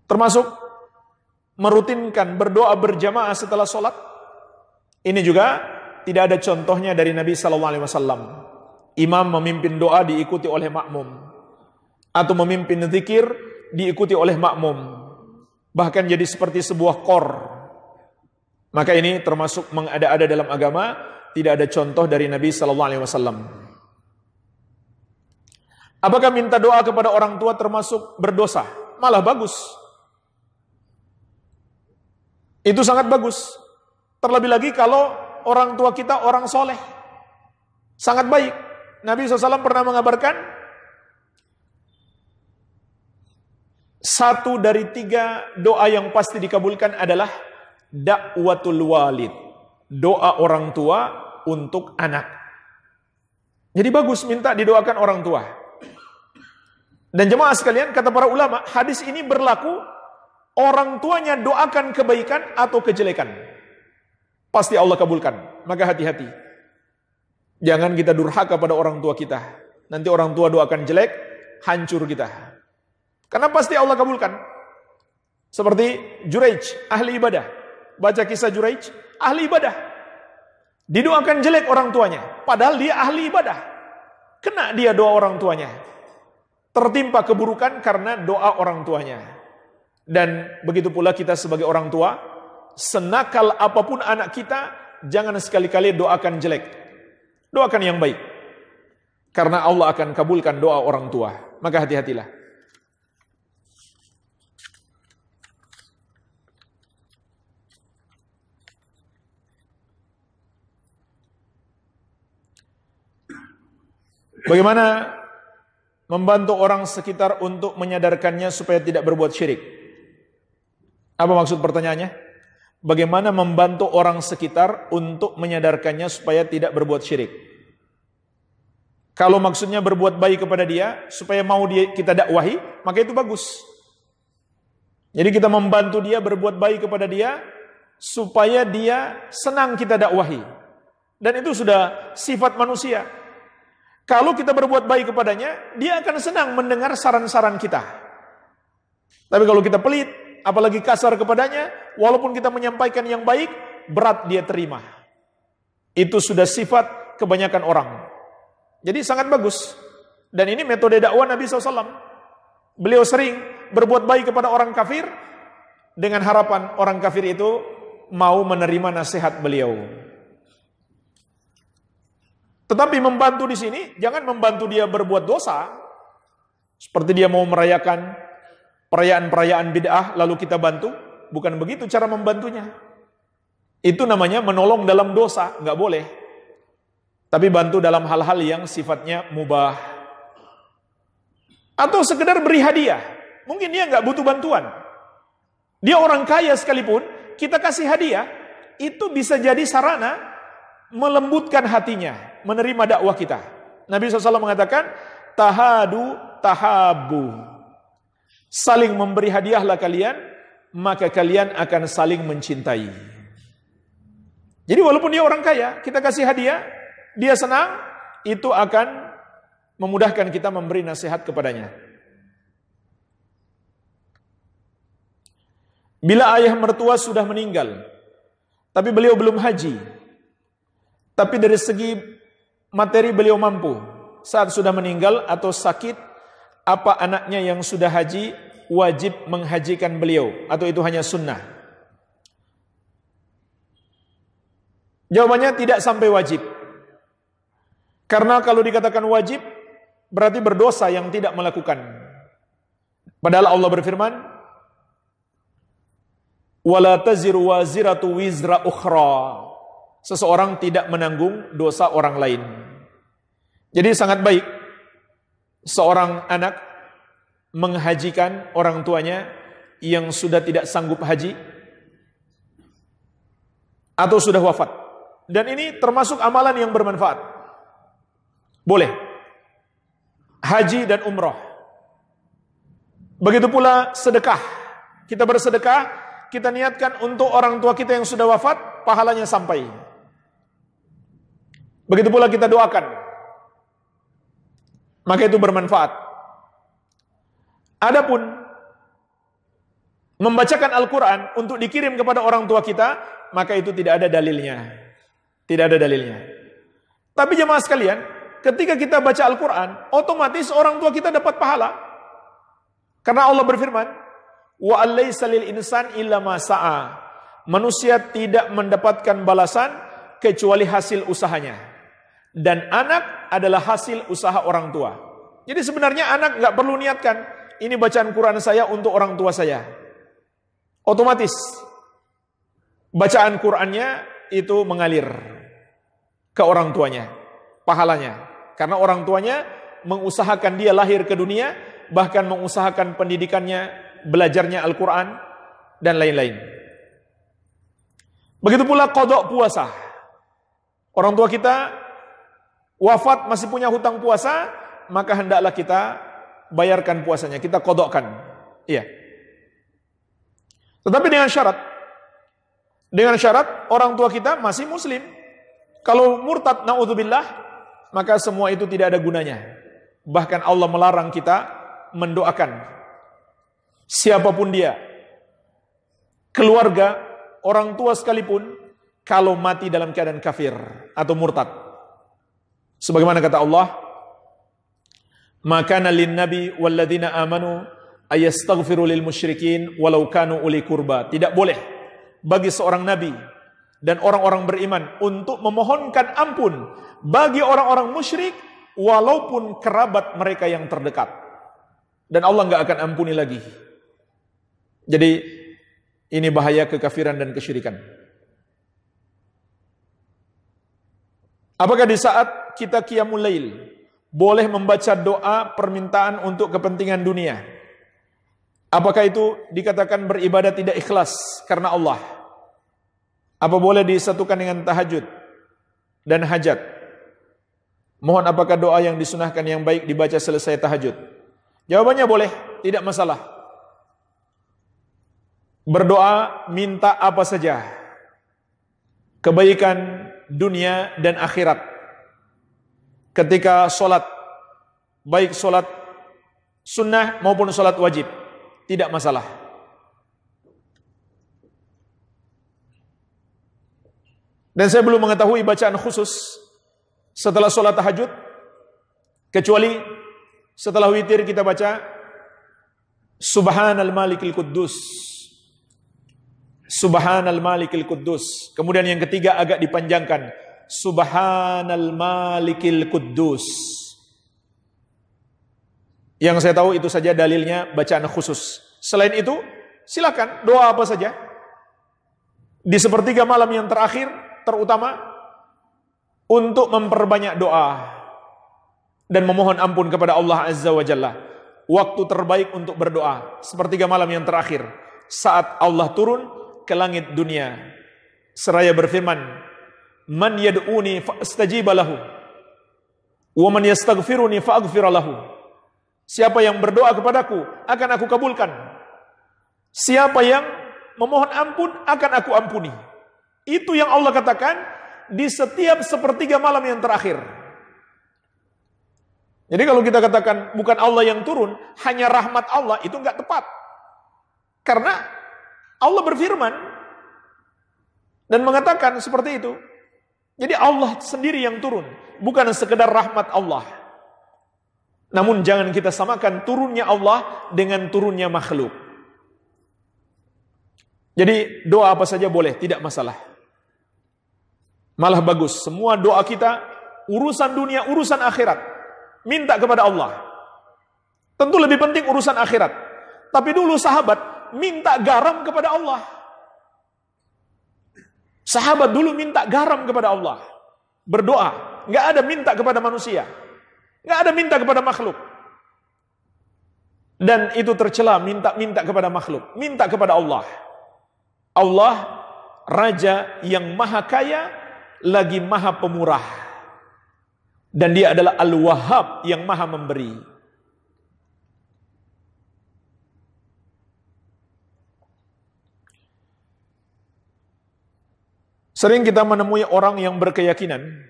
Speaker 2: Termasuk merutinkan berdoa berjamaah setelah sholat. Ini juga tidak ada contohnya dari Nabi SAW. Imam memimpin doa diikuti oleh makmum. Atau memimpin zikir diikuti oleh makmum. Bahkan jadi seperti sebuah kor. Maka ini termasuk mengada-ada dalam agama. Tidak ada contoh dari Nabi SAW. Apakah minta doa kepada orang tua termasuk berdosa? Malah bagus. Itu sangat bagus. Terlebih lagi kalau orang tua kita orang soleh. Sangat baik. Nabi SAW pernah mengabarkan, 1 dari 3 doa yang pasti dikabulkan adalah da'watul walid. Doa orang tua untuk anak. Jadi bagus minta didoakan orang tua. Dan jemaah sekalian, kata para ulama, hadis ini berlaku orang tuanya doakan kebaikan atau kejelekan. Pasti Allah kabulkan. Maka hati-hati. Jangan kita durhaka pada orang tua kita. Nanti orang tua doakan jelek, hancur kita. Karena pasti Allah kabulkan. Seperti Juraij, ahli ibadah. Baca kisah Juraij, ahli ibadah. Didoakan jelek orang tuanya, padahal dia ahli ibadah. Kena dia doa orang tuanya. Tertimpa keburukan karena doa orang tuanya. Dan begitu pula kita sebagai orang tua, senakal apapun anak kita, jangan sekali-kali doakan jelek. Doakan yang baik. Karena Allah akan kabulkan doa orang tua. Maka hati-hatilah. Bagaimana membantu orang sekitar untuk menyadarkannya supaya tidak berbuat syirik? Apa maksud pertanyaannya? Bagaimana membantu orang sekitar untuk menyadarkannya supaya tidak berbuat syirik? Kalau maksudnya berbuat baik kepada dia, supaya mau kita dakwahi, maka itu bagus. Jadi kita membantu dia berbuat baik kepada dia, supaya dia senang kita dakwahi. Dan itu sudah sifat manusia. Kalau kita berbuat baik kepadanya, dia akan senang mendengar saran-saran kita. Tapi kalau kita pelit, apalagi kasar kepadanya, walaupun kita menyampaikan yang baik, berat dia terima. Itu sudah sifat kebanyakan orang. Jadi sangat bagus. Dan ini metode dakwah Nabi SAW. Beliau sering berbuat baik kepada orang kafir, dengan harapan orang kafir itu mau menerima nasihat beliau. Tetapi membantu di sini, jangan membantu dia berbuat dosa. Seperti dia mau merayakan perayaan-perayaan bid'ah, lalu kita bantu. Bukan begitu cara membantunya. Itu namanya menolong dalam dosa, nggak boleh. Tapi bantu dalam hal-hal yang sifatnya mubah. Atau sekedar beri hadiah. Mungkin dia nggak butuh bantuan. Dia orang kaya sekalipun, kita kasih hadiah, itu bisa jadi sarana melembutkan hatinya, menerima dakwah kita. Nabi SAW mengatakan, tahadu tahabu. Saling memberi hadiahlah kalian, maka kalian akan saling mencintai. Jadi walaupun dia orang kaya, kita kasih hadiah, dia senang, itu akan memudahkan kita memberi nasihat kepadanya. Bila ayah mertua sudah meninggal, tapi beliau belum haji, tapi dari segi materi beliau mampu, saat sudah meninggal atau sakit, apa anaknya yang sudah haji wajib menghajikan beliau, atau itu hanya sunnah? Jawabannya tidak sampai wajib. Karena kalau dikatakan wajib, berarti berdosa yang tidak melakukan. Padahal Allah berfirman, wala taziru waziratu wizra ukhra. Seseorang tidak menanggung dosa orang lain. Jadi sangat baik seorang anak menghajikan orang tuanya yang sudah tidak sanggup haji atau sudah wafat. Dan ini termasuk amalan yang bermanfaat. Boleh. Haji dan umrah. Begitu pula sedekah. Kita bersedekah, kita niatkan untuk orang tua kita yang sudah wafat, pahalanya sampai. Begitu pula kita doakan, maka itu bermanfaat. Adapun membacakan Al-Quran untuk dikirim kepada orang tua kita, maka itu tidak ada dalilnya. Tidak ada dalilnya. Tapi jemaah sekalian, ketika kita baca Al-Quran, otomatis orang tua kita dapat pahala. Karena Allah berfirman, wa alaysa lil insan illa ma sa'a. Manusia tidak mendapatkan balasan kecuali hasil usahanya. Dan anak adalah hasil usaha orang tua. Jadi sebenarnya anak nggak perlu niatkan, ini bacaan Quran saya untuk orang tua saya. Otomatis bacaan Qurannya itu mengalir ke orang tuanya, pahalanya. Karena orang tuanya mengusahakan dia lahir ke dunia, bahkan mengusahakan pendidikannya, belajarnya Al-Quran, dan lain-lain. Begitu pula qada puasa. Orang tua kita wafat masih punya hutang puasa, maka hendaklah kita bayarkan puasanya, kita qadokkan. Iya. Tetapi dengan syarat orang tua kita masih muslim. Kalau murtad, naudzubillah, maka semua itu tidak ada gunanya. Bahkan Allah melarang kita mendoakan siapapun dia, keluarga, orang tua sekalipun, kalau mati dalam keadaan kafir atau murtad. Sebagaimana kata Allah, "Maka lin nabi walladzina amanu ayastaghfiru lil musyrikin walau kanu uli qurba." Tidak boleh bagi seorang nabi dan orang-orang beriman untuk memohonkan ampun bagi orang-orang musyrik walaupun kerabat mereka yang terdekat. Dan Allah enggak akan ampuni lagi. Jadi ini bahaya kekafiran dan kesyirikan. Apakah di saat kita qiyamul lail boleh membaca doa permintaan untuk kepentingan dunia? Apakah itu dikatakan beribadah tidak ikhlas karena Allah? Apa boleh disatukan dengan tahajud dan hajat? Mohon apakah doa yang disunahkan yang baik dibaca selesai tahajud? Jawabannya boleh, tidak masalah. Berdoa minta apa saja, kebaikan dunia dan akhirat. Ketika sholat, baik sholat sunnah maupun sholat wajib, tidak masalah. Dan saya belum mengetahui bacaan khusus setelah sholat tahajud, kecuali setelah witir kita baca Subhanal Malikil Quddus, Subhanal Malikil Quddus. Kemudian yang ketiga agak dipanjangkan, Subhanal Malikil Quddus. Yang saya tahu itu saja dalilnya bacaan khusus. Selain itu, silakan doa apa saja. Di sepertiga malam yang terakhir, terutama untuk memperbanyak doa dan memohon ampun kepada Allah Azza wa Jalla. Waktu terbaik untuk berdoa, sepertiga malam yang terakhir, saat Allah turun ke langit dunia seraya berfirman, "Man yad'uni fa'astajiba lahu wa man yastaghfiruni fa'aghfir lahu." Siapa yang berdoa kepadaku akan aku kabulkan. Siapa yang memohon ampun akan aku ampuni. Itu yang Allah katakan di setiap sepertiga malam yang terakhir. Jadi kalau kita katakan bukan Allah yang turun, hanya rahmat Allah, itu enggak tepat. Karena Allah berfirman dan mengatakan seperti itu. Jadi Allah sendiri yang turun, bukan sekedar rahmat Allah. Namun jangan kita samakan turunnya Allah dengan turunnya makhluk. Jadi doa apa saja boleh, tidak masalah. Malah bagus, semua doa kita, urusan dunia, urusan akhirat, minta kepada Allah. Tentu lebih penting urusan akhirat. Tapi dulu sahabat minta garam kepada Allah. Sahabat dulu minta garam kepada Allah. Berdoa, nggak ada minta kepada manusia. Nggak ada minta kepada makhluk. Dan itu tercela minta kepada makhluk, minta kepada Allah. Allah Raja yang maha kaya, lagi maha pemurah. Dan dia adalah Al-Wahhab yang maha memberi. Sering kita menemui orang yang berkeyakinan,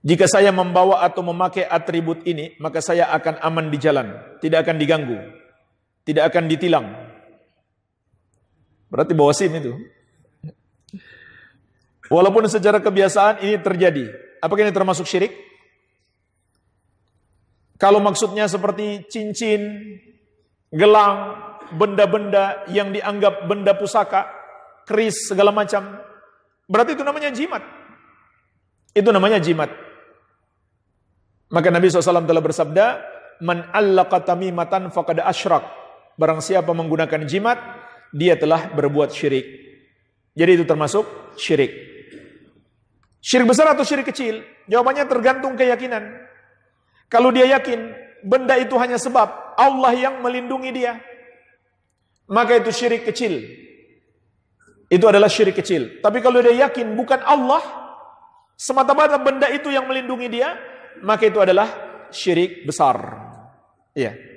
Speaker 2: jika saya membawa atau memakai atribut ini, maka saya akan aman di jalan, tidak akan diganggu, tidak akan ditilang. Berarti bawa SIM itu. Walaupun secara kebiasaan ini terjadi. Apakah ini termasuk syirik? Kalau maksudnya seperti cincin, gelang, benda-benda yang dianggap benda pusaka, keris, segala macam, berarti itu namanya jimat. Itu namanya jimat. Maka Nabi SAW telah bersabda, Man allaqa tamimatan faqad asyrak. Barang siapa menggunakan jimat, dia telah berbuat syirik. Jadi itu termasuk syirik. Syirik besar atau syirik kecil? Jawabannya tergantung keyakinan. Kalau dia yakin benda itu hanya sebab Allah yang melindungi dia, maka itu syirik kecil. Itu adalah syirik kecil. Tapi kalau dia yakin bukan Allah, semata-mata benda itu yang melindungi dia, maka itu adalah syirik besar. Iya.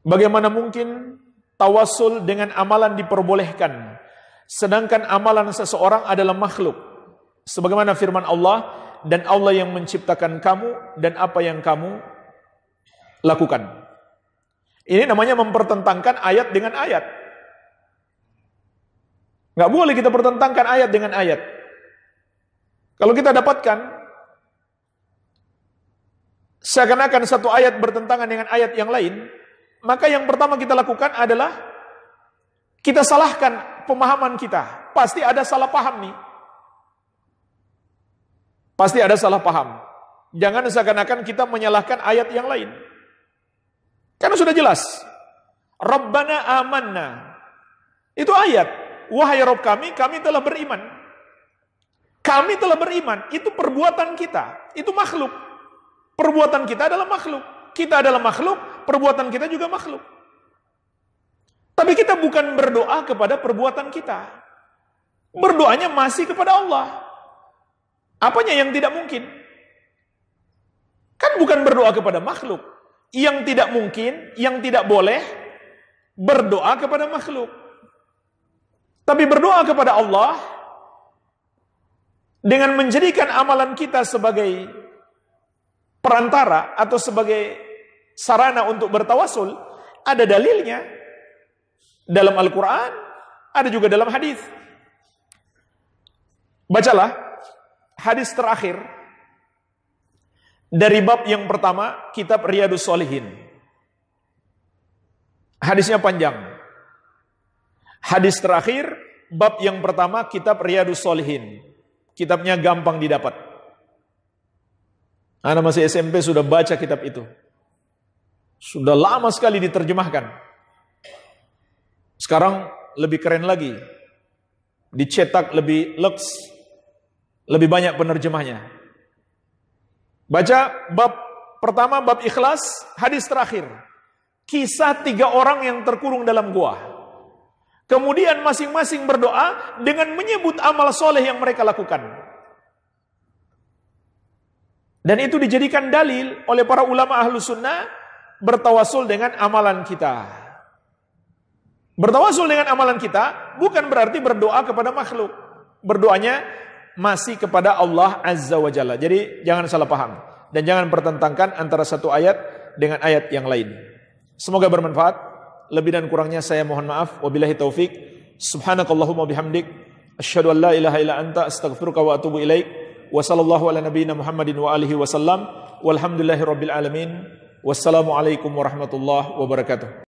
Speaker 2: Bagaimana mungkin tawassul dengan amalan diperbolehkan, sedangkan amalan seseorang adalah makhluk? Sebagaimana firman Allah, dan Allah yang menciptakan kamu dan apa yang kamu lakukan. Ini namanya mempertentangkan ayat dengan ayat. Nggak boleh kita pertentangkan ayat dengan ayat. Kalau kita dapatkan seakan-akan satu ayat bertentangan dengan ayat yang lain, maka yang pertama kita lakukan adalah kita salahkan pemahaman kita. Pasti ada salah paham nih. Pasti ada salah paham. Jangan seakan-akan kita menyalahkan ayat yang lain. Karena sudah jelas. Rabbana amanna. Itu ayat. Wahai Rabb kami telah beriman. Kami telah beriman. Itu perbuatan kita. Itu makhluk. Perbuatan kita adalah makhluk. Kita adalah makhluk, perbuatan kita juga makhluk. Tapi kita bukan berdoa kepada perbuatan kita. Berdoanya masih kepada Allah. Apanya yang tidak mungkin? Kan bukan berdoa kepada makhluk. Yang tidak mungkin, yang tidak boleh berdoa kepada makhluk. Tapi berdoa kepada Allah dengan menjadikan amalan kita sebagai perantara atau sebagai sarana untuk bertawasul, ada dalilnya dalam Al-Quran, ada juga dalam hadis. Bacalah hadis terakhir dari bab yang pertama, kitab Riyadhus Shalihin. Hadisnya panjang. Hadis terakhir, bab yang pertama, kitab Riyadhus Shalihin. Kitabnya gampang didapat. Anak masih SMP sudah baca kitab itu. Sudah lama sekali diterjemahkan. Sekarang lebih keren lagi. Dicetak lebih lux. Lebih banyak penerjemahnya. Baca bab pertama, bab ikhlas, hadis terakhir. Kisah 3 orang yang terkurung dalam gua. Kemudian masing-masing berdoa dengan menyebut amal soleh yang mereka lakukan. Dan itu dijadikan dalil oleh para ulama ahlu sunnah, bertawasul dengan amalan kita. Bertawasul dengan amalan kita bukan berarti berdoa kepada makhluk. Berdoanya masih kepada Allah Azza wa Jalla. Jadi jangan salah paham. Dan jangan pertentangkan antara satu ayat dengan ayat yang lain. Semoga bermanfaat. Lebih dan kurangnya saya mohon maaf. Wabillahi taufik. Subhanakallahumma bihamdik. Asyhadu an la ilaha illa anta astaghfiruka wa atubu ilaik. Wa sallallahu ala nabiyyina Muhammadin wa alihi wa sallam. Walhamdulillahi rabbil alamin. Wassalamualaikum warahmatullahi wabarakatuh.